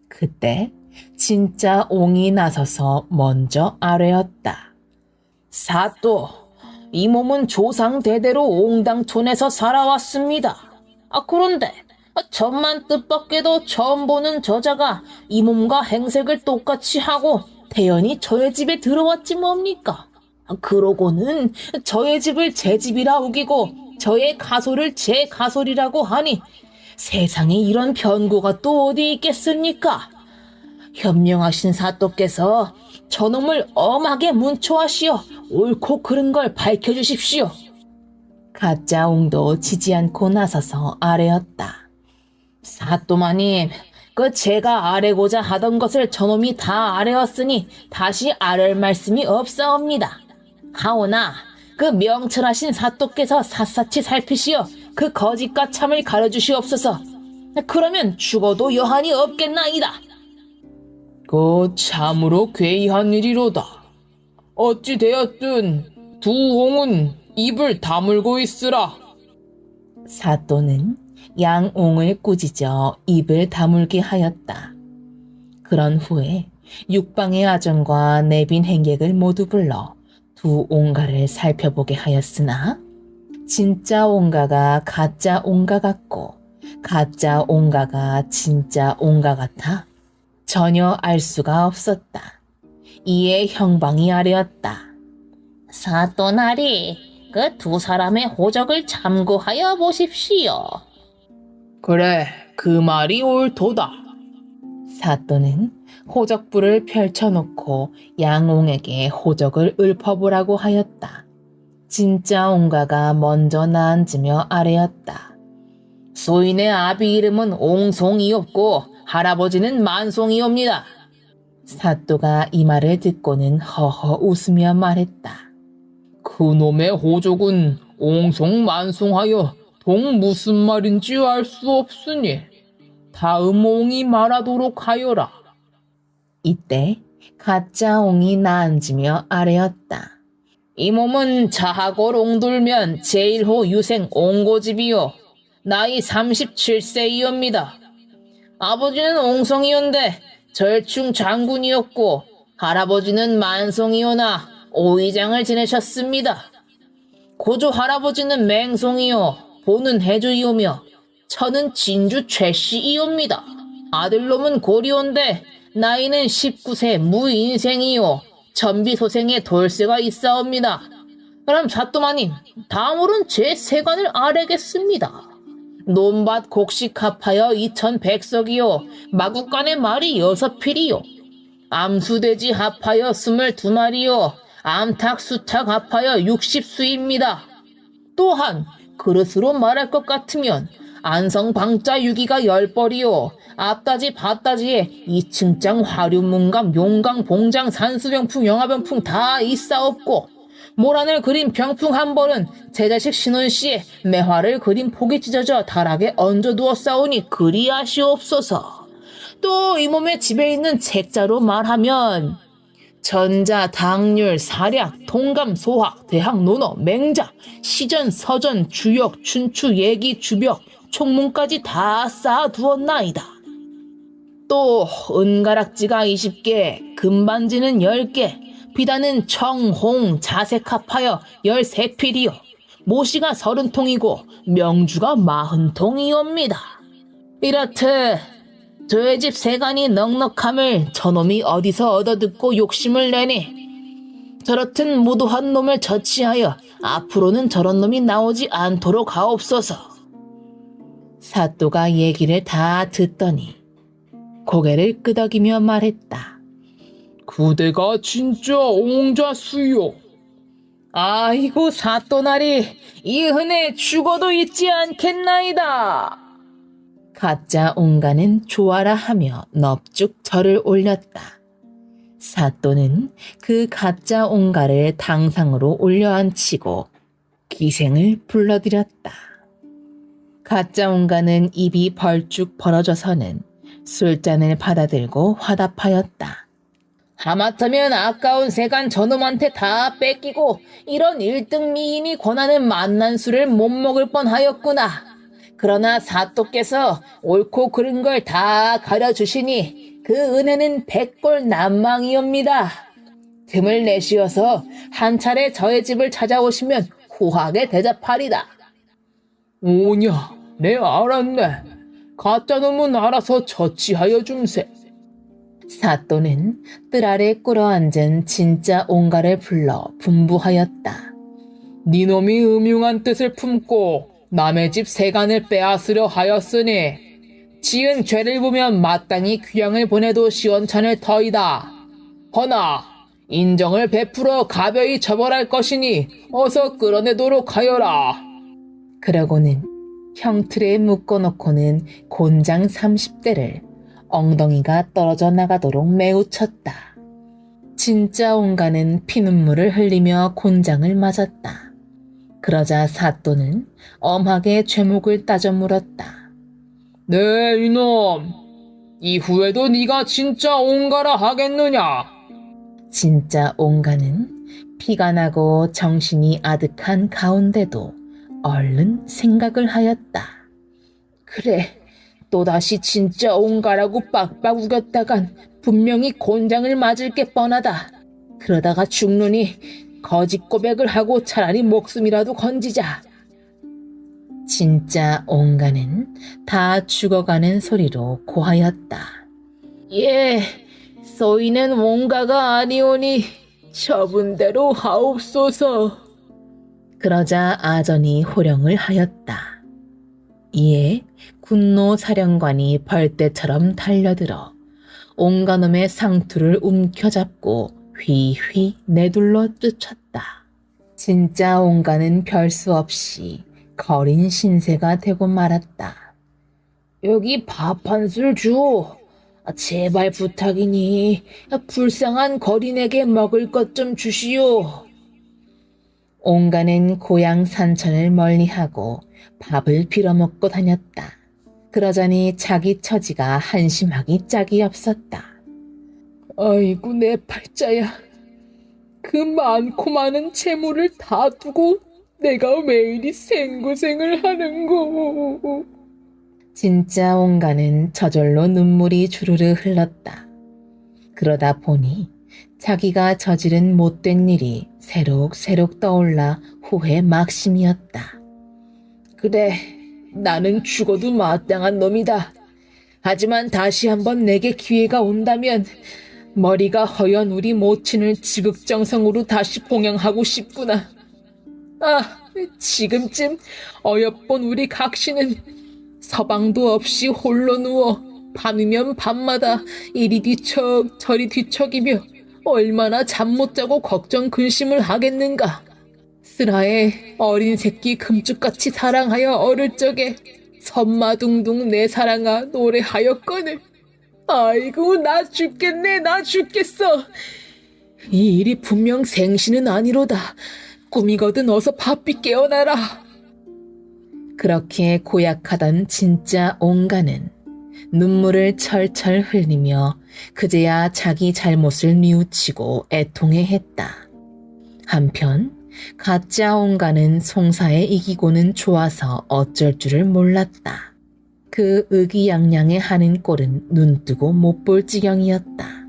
그때 진짜 옹이 나서서 먼저 아뢰었다. 사또, 이 몸은 조상 대대로 옹당촌에서 살아왔습니다. 그런데 천만 뜻밖에도 처음 보는 저자가 이 몸과 행색을 똑같이 하고 태연히 저의 집에 들어왔지 뭡니까? 그러고는 저의 집을 제 집이라 우기고 저의 가솔을 제 가솔이라고 하니 세상에 이런 변고가 또 어디 있겠습니까? 현명하신 사또께서 저놈을 엄하게 문초하시어 옳고 그른 걸 밝혀주십시오. 가짜 옹도 지지 않고 나서서 아뢰었다. 사또마님, 제가 아뢰고자 하던 것을 저놈이 다 아뢰었으니 다시 아뢰할 말씀이 없사옵니다. 하오나 명철하신 사또께서 샅샅이 살피시어 그 거짓과 참을 가려주시옵소서. 그러면 죽어도 여한이 없겠나이다. 참으로 괴이한 일이로다. 어찌 되었든 두 옹은 입을 다물고 있으라. 사또는 양옹을 꾸짖어 입을 다물게 하였다. 그런 후에 육방의 아정과 내빈 행객을 모두 불러 두 옹가를 살펴보게 하였으나 진짜 옹가가 가짜 옹가 같고 가짜 옹가가 진짜 옹가 같아 전혀 알 수가 없었다. 이에 형방이 아뢰었다. 사또나리, 그 두 사람의 호적을 참고하여 보십시오. 그래, 그 말이 옳도다. 사또는 호적부를 펼쳐놓고 양옹에게 호적을 읊어보라고 하였다. 진짜 옹가가 먼저 나앉으며 아뢰었다. 소인의 아비 이름은 옹송이옵고 할아버지는 만송이옵니다. 사또가 이 말을 듣고는 허허 웃으며 말했다. 그놈의 호족은 옹송만송하여 동 무슨 말인지 알 수 없으니 다음 옹이 말하도록 하여라. 이때 가짜 옹이 나앉으며 아뢰었다. 이 몸은 자하고 옹돌면 제1호 유생 옹고집이요. 나이 37세이옵니다. 아버지는 옹성이온데 절충 장군이었고 할아버지는 만송이오나 오의장을 지내셨습니다. 고조 할아버지는 맹송이요 보는 해주이오며 저는 진주 최씨이옵니다. 아들놈은 고리온데 나이는 19세 무인생이요 전비소생의 돌쇠가 있사옵니다. 그럼 사또마님 다음으론 제 세관을 아뢰겠습니다. 논밭 곡식 합하여 2100석이요 마구간의 말이 6필이요 암수돼지 합하여 22마리요 암탉 수탉 합하여 60수입니다. 또한 그릇으로 말할 것 같으면 안성방자 6기가 10벌이요 앞다지 밭다지에 2층장 화류문감 용강 봉장 산수병풍 영화병풍 다 있사옵고 모란을 그린 병풍 한 벌은 제 자식 신혼시에 매화를 그린 폭이 찢어져 다락에 얹어두었사오니 그리하시옵소서. 또 이 몸에 집에 있는 책자로 말하면 전자, 당률, 사략, 통감, 소학, 대학, 논어, 맹자, 시전, 서전, 주역, 춘추, 예기, 주벽, 총문까지 다 쌓아두었나이다. 또 은가락지가 20개, 금반지는 10개, 비단은 청, 홍, 자색 합하여 13필이요. 모시가 30통이고 명주가 40통이옵니다. 이렇듯 저의 집 세간이 넉넉함을 저놈이 어디서 얻어듣고 욕심을 내니 저렇듯 무도한 놈을 처치하여 앞으로는 저런 놈이 나오지 않도록 하옵소서. 사또가 얘기를 다 듣더니 고개를 끄덕이며 말했다. 그대가 진짜 옹자수요. 아이고 사또나리 이 흔해 죽어도 잊지 않겠나이다. 가짜 옹가는 좋아라 하며 넙죽 절을 올렸다. 사또는 그 가짜 옹가를 당상으로 올려앉히고 기생을 불러들였다. 가짜 옹가는 입이 벌쭉 벌어져서는 술잔을 받아들고 화답하였다. 하마터면 아까운 세간 저놈한테 다 뺏기고 이런 1등 미인이 권하는 만난술을 못 먹을 뻔하였구나. 그러나 사또께서 옳고 그른 걸 다 가려주시니 그 은혜는 백골 난망이옵니다. 틈을 내쉬어서 한 차례 저의 집을 찾아오시면 후하게 대접하리다. 오냐, 내 알았네. 가짜놈은 알아서 처치하여 줌세. 사또는 뜰 아래 꿇어앉은 진짜 옹가를 불러 분부하였다. 니놈이 음흉한 뜻을 품고 남의 집 세간을 빼앗으려 하였으니 지은 죄를 보면 마땅히 귀양을 보내도 시원찮을 터이다. 허나 인정을 베풀어 가벼이 처벌할 것이니 어서 끌어내도록 하여라. 그러고는 형틀에 묶어놓고는 곤장 30대를 엉덩이가 떨어져 나가도록 매우 쳤다. 진짜 옹가는 피눈물을 흘리며 곤장을 맞았다. 그러자 사또는 엄하게 죄목을 따져 물었다. 네 이놈, 이후에도 네가 진짜 옹가라 하겠느냐? 진짜 옹가는 피가 나고 정신이 아득한 가운데도 얼른 생각을 하였다. 그래, 또다시 진짜 옹가라고 빡빡 우겼다간 분명히 곤장을 맞을 게 뻔하다. 그러다가 죽느니 거짓 고백을 하고 차라리 목숨이라도 건지자. 진짜 옹가는 다 죽어가는 소리로 고하였다. 예, 소인은 옹가가 아니오니 처분대로 하옵소서. 그러자 아전이 호령을 하였다. 이에 군노 사령관이 벌떼처럼 달려들어 옹가놈의 상투를 움켜잡고 휘휘 내둘러 쫓았다. 진짜 옹가는 별수 없이 거린 신세가 되고 말았다. 여기 밥 한 술 주오. 제발 부탁이니 불쌍한 거린에게 먹을 것 좀 주시오. 옹가는 고향 산천을 멀리하고 밥을 빌어먹고 다녔다. 그러자니 자기 처지가 한심하기 짝이 없었다. 아이고 내 팔자야. 그 많고 많은 재물을 다 두고 내가 왜 이리 생고생을 하는고. 진짜 옹가는 저절로 눈물이 주르르 흘렀다. 그러다 보니 자기가 저지른 못된 일이 새록새록 떠올라 후회 막심이었다. 그래, 나는 죽어도 마땅한 놈이다. 하지만 다시 한번 내게 기회가 온다면 머리가 허연 우리 모친을 지극정성으로 다시 봉양하고 싶구나. 아, 지금쯤 어여쁜 우리 각시는 서방도 없이 홀로 누워 밤이면 밤마다 이리 뒤척 저리 뒤척이며 얼마나 잠 못 자고 걱정 근심을 하겠는가. 쓰라의 어린 새끼 금쪽같이 사랑하여 어릴 적에 선마둥둥 내 사랑아 노래하였거늘. 아이고 나 죽겠네 나 죽겠어. 이 일이 분명 생시는 아니로다. 꿈이거든 어서 바삐 깨어나라. 그렇게 고약하던 진짜 옹가는 눈물을 철철 흘리며 그제야 자기 잘못을 뉘우치고 애통해했다. 한편 가짜 옹가는 송사에 이기고는 좋아서 어쩔 줄을 몰랐다. 그 의기양양해 하는 꼴은 눈뜨고 못 볼 지경이었다.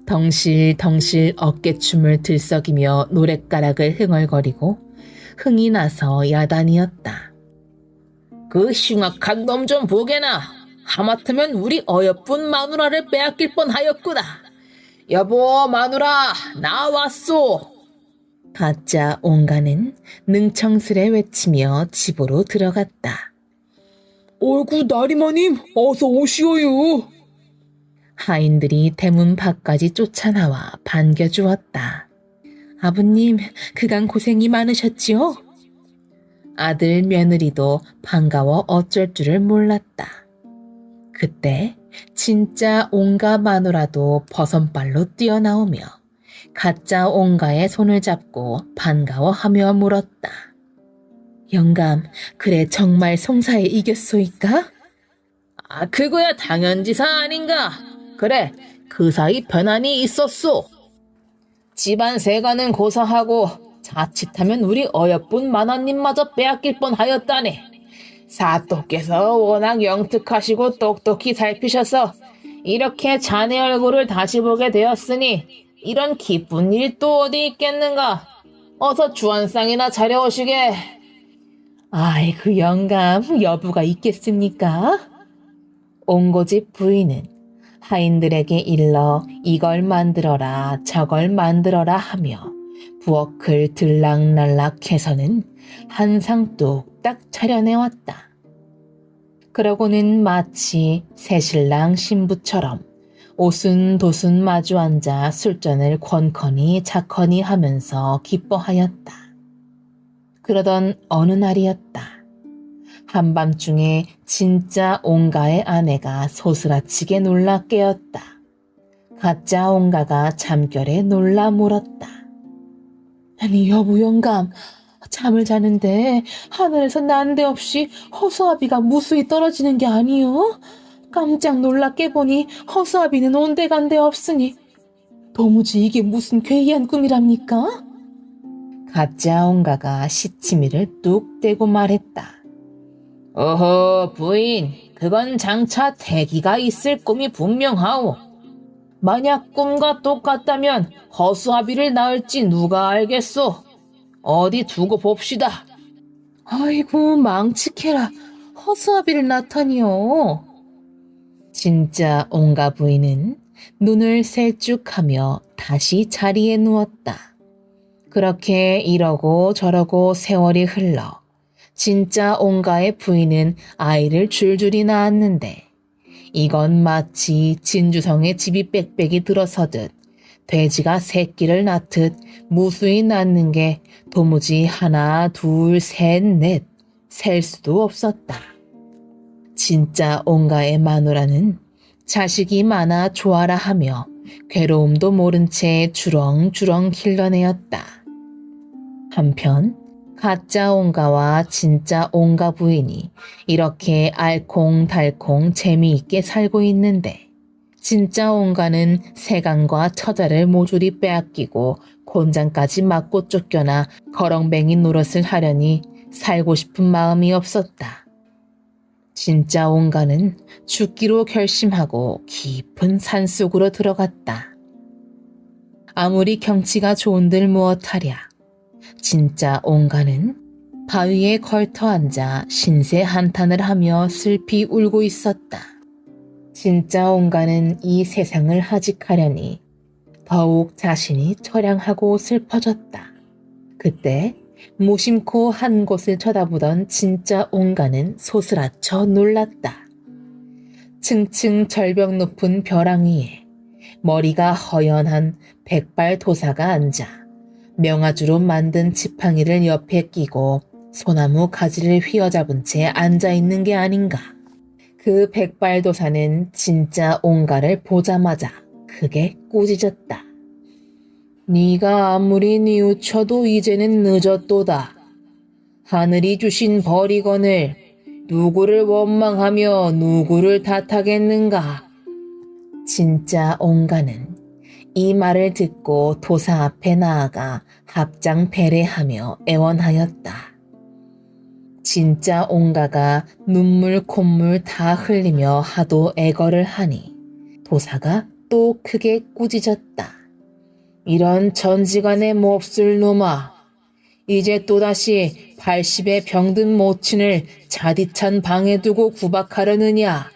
덩실덩실 어깨춤을 들썩이며 노랫가락을 흥얼거리고 흥이 나서 야단이었다. 그 흉악한 놈 좀 보게나. 하마터면 우리 어여쁜 마누라를 빼앗길 뻔하였구나. 여보 마누라 나왔소. 가짜 옹가는 능청스레 외치며 집으로 들어갔다. 어이구 나리마님 어서 오시오요. 하인들이 대문 밖까지 쫓아나와 반겨주었다. 아버님 그간 고생이 많으셨지요? 아들 며느리도 반가워 어쩔 줄을 몰랐다. 그때 진짜 옹가 마누라도 버선발로 뛰어나오며 가짜 옹가의 손을 잡고 반가워하며 물었다. 영감, 그래 정말 송사에 이겼소이까? 아, 그거야 당연지사 아닌가? 그래, 그 사이 변환이 있었소. 집안 세가는 고사하고 자칫하면 우리 어여쁜 만화님마저 빼앗길 뻔하였다네. 사또께서 워낙 영특하시고 똑똑히 살피셔서 이렇게 자네 얼굴을 다시 보게 되었으니 이런 기쁜 일이 또 어디 있겠는가? 어서 주안상이나 차려오시게. 아이고 영감, 여부가 있겠습니까? 옹고집 부인은 하인들에게 일러 이걸 만들어라 저걸 만들어라 하며 부엌을 들락날락해서는 한 상 뚝딱 차려내왔다. 그러고는 마치 새신랑 신부처럼 오순도순 마주 앉아 술잔을 권커니 자커니 하면서 기뻐하였다. 그러던 어느 날이었다. 한밤중에 진짜 옹가의 아내가 소스라치게 놀라 깨었다. 가짜 옹가가 잠결에 놀라 물었다. 아니 여보 영감, 잠을 자는데 하늘에서 난데없이 허수아비가 무수히 떨어지는 게 아니요? 깜짝 놀라 깨보니 허수아비는 온데간데 없으니 도무지 이게 무슨 괴이한 꿈이랍니까? 가짜 옹가가 시치미를 뚝 떼고 말했다. 어허 부인, 그건 장차 대기가 있을 꿈이 분명하오. 만약 꿈과 똑같다면 허수아비를 낳을지 누가 알겠소. 어디 두고 봅시다. 아이고 망치케라, 허수아비를 낳다니요. 진짜 옹가 부인은 눈을 셀쭉하며 다시 자리에 누웠다. 그렇게 이러고 저러고 세월이 흘러 진짜 옹가의 부인은 아이를 줄줄이 낳았는데 이건 마치 진주성에 집이 빽빽이 들어서듯 돼지가 새끼를 낳듯 무수히 낳는 게 도무지 하나 둘 셋 넷 셀 수도 없었다. 진짜 옹가의 마누라는 자식이 많아 좋아라 하며 괴로움도 모른 채 주렁주렁 길러내었다. 한편 가짜 온가와 진짜 온가 부인이 이렇게 알콩달콩 재미있게 살고 있는데, 진짜 온가는 세간과 처자를 모조리 빼앗기고 곤장까지 맞고 쫓겨나 거렁뱅이 노릇을 하려니 살고 싶은 마음이 없었다. 진짜 온가는 죽기로 결심하고 깊은 산속으로 들어갔다. 아무리 경치가 좋은들 무엇하랴. 진짜 온가는 바위에 걸터 앉아 신세 한탄을 하며 슬피 울고 있었다. 진짜 온가는 이 세상을 하직하려니 더욱 자신이 처량하고 슬퍼졌다. 그때 무심코 한 곳을 쳐다보던 진짜 온가는 소스라쳐 놀랐다. 층층 절벽 높은 벼랑 위에 머리가 허연한 백발도사가 앉아 명아주로 만든 지팡이를 옆에 끼고 소나무 가지를 휘어잡은 채 앉아있는 게 아닌가. 그 백발도사는 진짜 온가를 보자마자 크게 꾸짖었다. 네가 아무리 뉘우쳐도 이제는 늦었도다. 하늘이 주신 벌이건을 누구를 원망하며 누구를 탓하겠는가. 진짜 온가는 이 말을 듣고 도사 앞에 나아가 합장 배례하며 애원하였다. 진짜 온가가 눈물 콧물 다 흘리며 하도 애걸을 하니 도사가 또 크게 꾸짖었다. 이런 전지간의 몹쓸 놈아, 이제 또다시 80의 병든 모친을 자디찬 방에 두고 구박하려느냐.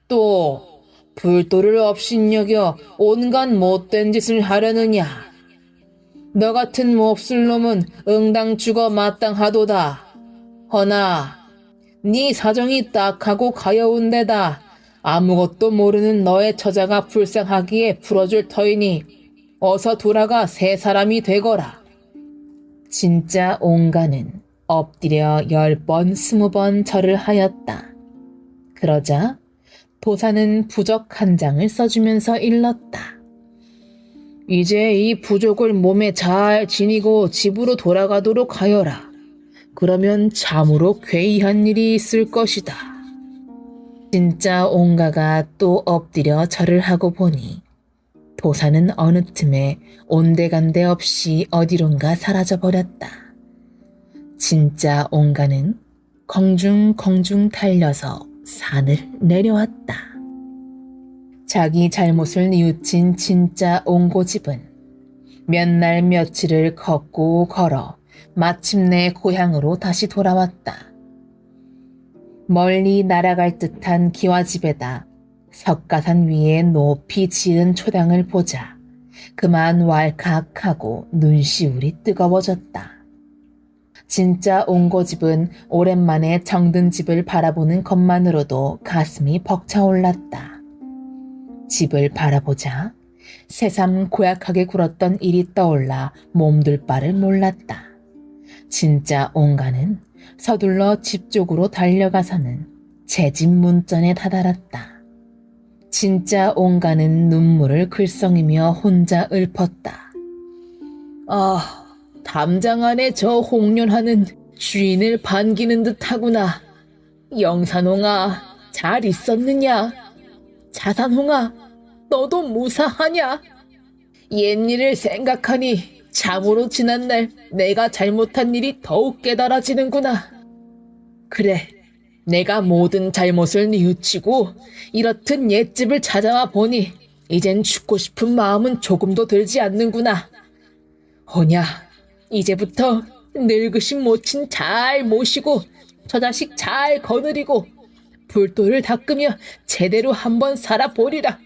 또 불도를 업신여겨 온갖 못된 짓을 하려느냐. 너 같은 몹쓸 놈은 응당 죽어 마땅하도다. 허나 네 사정이 딱하고 가여운 데다 아무것도 모르는 너의 처자가 불쌍하기에 풀어줄 터이니 어서 돌아가 새 사람이 되거라. 진짜 온가는 엎드려 10번 20번 절을 하였다. 그러자 도사는 부적 한 장을 써주면서 일렀다. 이제 이 부족을 몸에 잘 지니고 집으로 돌아가도록 하여라. 그러면 참으로 괴이한 일이 있을 것이다. 진짜 온가가 또 엎드려 절을 하고 보니 도사는 어느 틈에 온데간데 없이 어디론가 사라져버렸다. 진짜 온가는 공중공중 달려서 산을 내려왔다. 자기 잘못을 뉘우친 진짜 온고집은 몇 날 며칠을 걷고 걸어 마침내 고향으로 다시 돌아왔다. 멀리 날아갈 듯한 기와집에다 석가산 위에 높이 지은 초당을 보자 그만 왈칵하고 눈시울이 뜨거워졌다. 진짜 온고집은 오랜만에 정든 집을 바라보는 것만으로도 가슴이 벅차올랐다. 집을 바라보자 새삼 고약하게 굴었던 일이 떠올라 몸둘 바를 몰랐다. 진짜 온가는 서둘러 집 쪽으로 달려가서는 제 집 문전에 다다랐다. 진짜 온가는 눈물을 글썽이며 혼자 읊었다. 아, 담장 안에 저 홍련하는 주인을 반기는 듯하구나. 영산홍아, 잘 있었느냐? 자산홍아, 너도 무사하냐? 옛일을 생각하니 참으로 지난날 내가 잘못한 일이 더욱 깨달아지는구나. 그래, 내가 모든 잘못을 뉘우치고 이렇듯 옛집을 찾아와 보니 이젠 죽고 싶은 마음은 조금도 들지 않는구나. 허냐, 이제부터 늙으신 모친 잘 모시고 저 자식 잘 거느리고 불도를 닦으며 제대로 한번 살아보리라.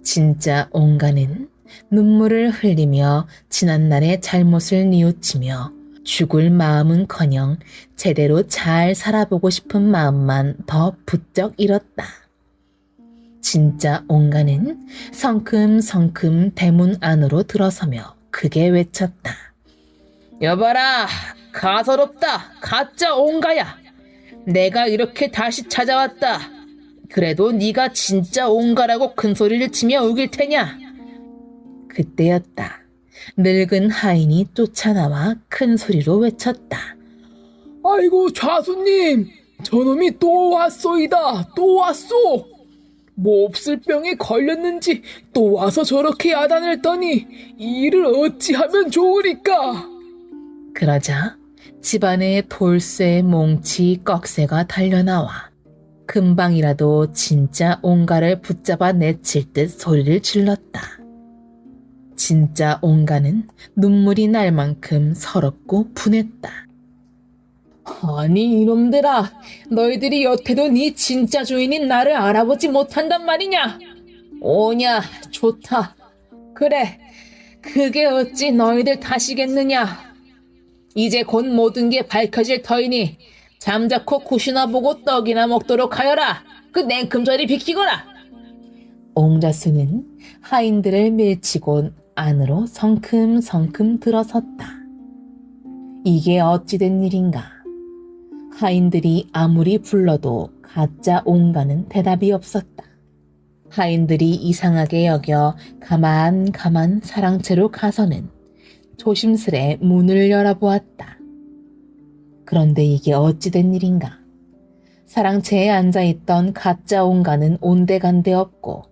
진짜 온가는 눈물을 흘리며 지난날의 잘못을 뉘우치며 죽을 마음은커녕 제대로 잘 살아보고 싶은 마음만 더 부쩍 일었다. 진짜 온가는 성큼성큼 대문 안으로 들어서며 크게 외쳤다. 여봐라, 가소롭다, 가짜 온가야. 내가 이렇게 다시 찾아왔다. 그래도 네가 진짜 온가라고 큰 소리를 치며 우길 테냐? 그때였다. 늙은 하인이 쫓아나와 큰 소리로 외쳤다. 아이고 좌수님, 저놈이 또 왔소이다. 또 왔소. 몹쓸 병에 걸렸는지 또 와서 저렇게 야단을 떠니 이 일을 어찌하면 좋으리까? 그러자 집안에 돌쇠, 몽치, 꺽쇠가 달려나와 금방이라도 진짜 온가를 붙잡아 내칠 듯 소리를 질렀다. 진짜 온가는 눈물이 날 만큼 서럽고 분했다. 아니 이놈들아, 너희들이 여태도 네 진짜 주인인 나를 알아보지 못한단 말이냐? 오냐, 좋다. 그래, 그게 어찌 너희들 탓이겠느냐? 이제 곧 모든 게 밝혀질 터이니 잠자코 굿이나 보고 떡이나 먹도록 하여라. 그 냉큼자리 비키거라. 옹자수는 하인들을 밀치고 안으로 성큼성큼 들어섰다. 이게 어찌된 일인가? 하인들이 아무리 불러도 가짜 온가는 대답이 없었다. 하인들이 이상하게 여겨 가만 사랑채로 가서는 조심스레 문을 열어보았다. 그런데 이게 어찌된 일인가? 사랑채에 앉아있던 가짜 온가는 온데간데 없고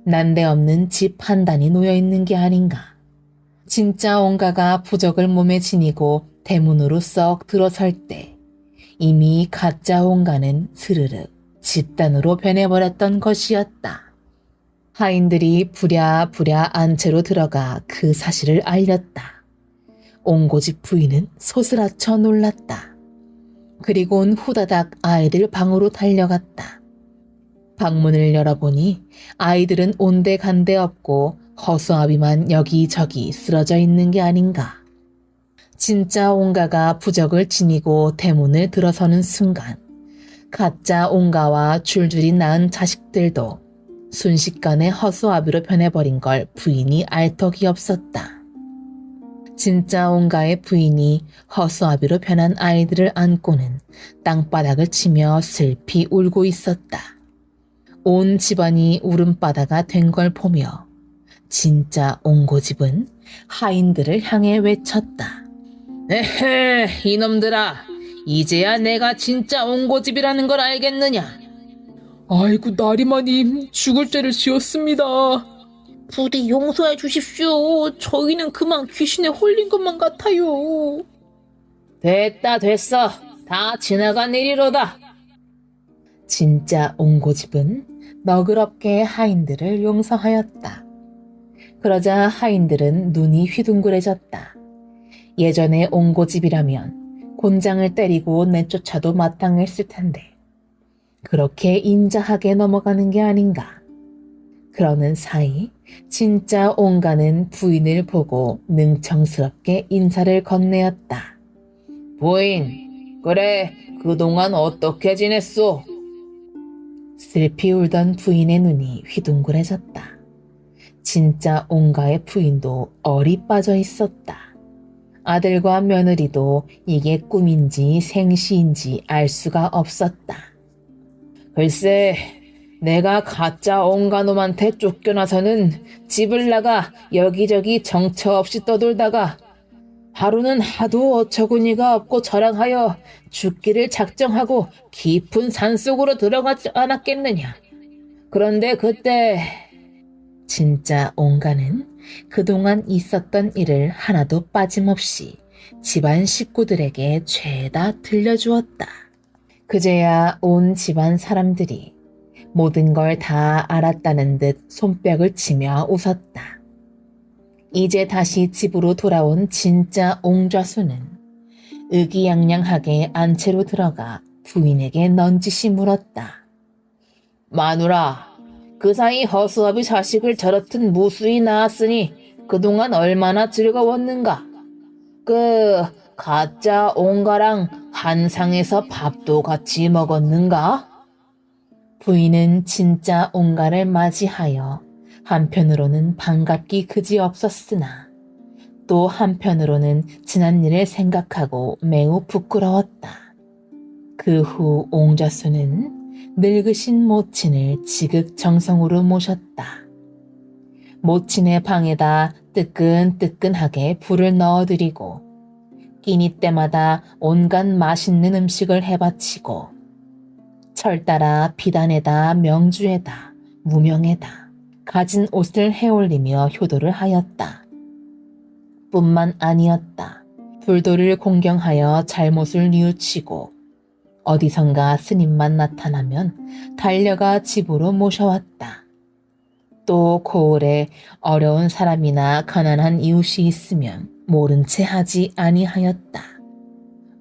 난데없는 집 한 단이 놓여있는 게 아닌가? 진짜 온가가 부적을 몸에 지니고 대문으로 썩 들어설 때 이미 가짜 온가는 스르륵 집단으로 변해버렸던 것이었다. 하인들이 부랴부랴 안채로 들어가 그 사실을 알렸다. 옹고집 부인은 소스라쳐 놀랐다. 그리고는 후다닥 아이들 방으로 달려갔다. 방문을 열어보니 아이들은 온데간데 없고 허수아비만 여기저기 쓰러져 있는 게 아닌가. 진짜 온가가 부적을 지니고 대문을 들어서는 순간 가짜 온가와 줄줄이 낳은 자식들도 순식간에 허수아비로 변해버린 걸 부인이 알 턱이 없었다. 진짜 온가의 부인이 허수아비로 변한 아이들을 안고는 땅바닥을 치며 슬피 울고 있었다. 온 집안이 울음바다가 된 걸 보며 진짜 옹고집은 하인들을 향해 외쳤다. 에헤, 이놈들아, 이제야 내가 진짜 옹고집이라는 걸 알겠느냐? 아이고 나리마님, 죽을 죄를 지었습니다. 부디 용서해 주십시오. 저희는 그만 귀신에 홀린 것만 같아요. 됐어. 다 지나간 일이로다. 진짜 옹고집은 너그럽게 하인들을 용서하였다. 그러자 하인들은 눈이 휘둥그레졌다. 예전에 옹고집이라면 곤장을 때리고 내쫓아도 마땅했을 텐데 그렇게 인자하게 넘어가는 게 아닌가. 그러는 사이 진짜 온가는 부인을 보고 능청스럽게 인사를 건네었다. 부인, 그래, 그동안 어떻게 지냈소? 슬피 울던 부인의 눈이 휘둥그레졌다. 진짜 온가의 부인도 얼이 빠져 있었다. 아들과 며느리도 이게 꿈인지 생시인지 알 수가 없었다. 글쎄, 내가 가짜 온가놈한테 쫓겨나서는 집을 나가 여기저기 정처 없이 떠돌다가 하루는 하도 어처구니가 없고 저랑하여 죽기를 작정하고 깊은 산속으로 들어가지 않았겠느냐. 그런데 그때 진짜 온가는 그동안 있었던 일을 하나도 빠짐없이 집안 식구들에게 죄다 들려주었다. 그제야 온 집안 사람들이 모든 걸 다 알았다는 듯 손뼉을 치며 웃었다. 이제 다시 집으로 돌아온 진짜 옹좌수는 의기양양하게 안채로 들어가 부인에게 넌지시 물었다. 마누라, 그 사이 허수아비 자식을 저렇듯 무수히 낳았으니 그동안 얼마나 즐거웠는가? 그 가짜 온가랑 한 상에서 밥도 같이 먹었는가? 부인은 진짜 온가를 맞이하여 한편으로는 반갑기 그지없었으나 또 한편으로는 지난 일을 생각하고 매우 부끄러웠다. 그 후 옹좌수는 늙으신 모친을 지극정성으로 모셨다. 모친의 방에다 뜨끈뜨끈하게 불을 넣어드리고 끼니 때마다 온갖 맛있는 음식을 해바치고 철 따라 비단에다 명주에다 무명에다 가진 옷을 해올리며 효도를 하였다. 뿐만 아니었다. 불도를 공경하여 잘못을 뉘우치고 어디선가 스님만 나타나면 달려가 집으로 모셔왔다. 또 고을에 어려운 사람이나 가난한 이웃이 있으면 모른 채 하지 아니하였다.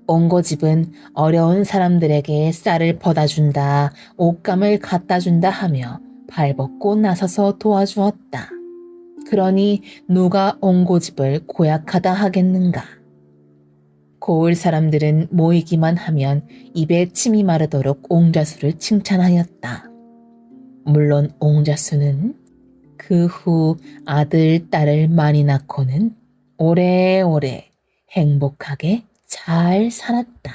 옹고집은 어려운 사람들에게 쌀을 퍼다준다, 옷감을 갖다준다 하며 발벗고 나서서 도와주었다. 그러니 누가 옹고집을 고약하다 하겠는가. 고을 사람들은 모이기만 하면 입에 침이 마르도록 옹자수를 칭찬하였다. 물론 옹자수는 그 후 아들, 딸을 많이 낳고는 오래오래 행복하게 잘 살았다.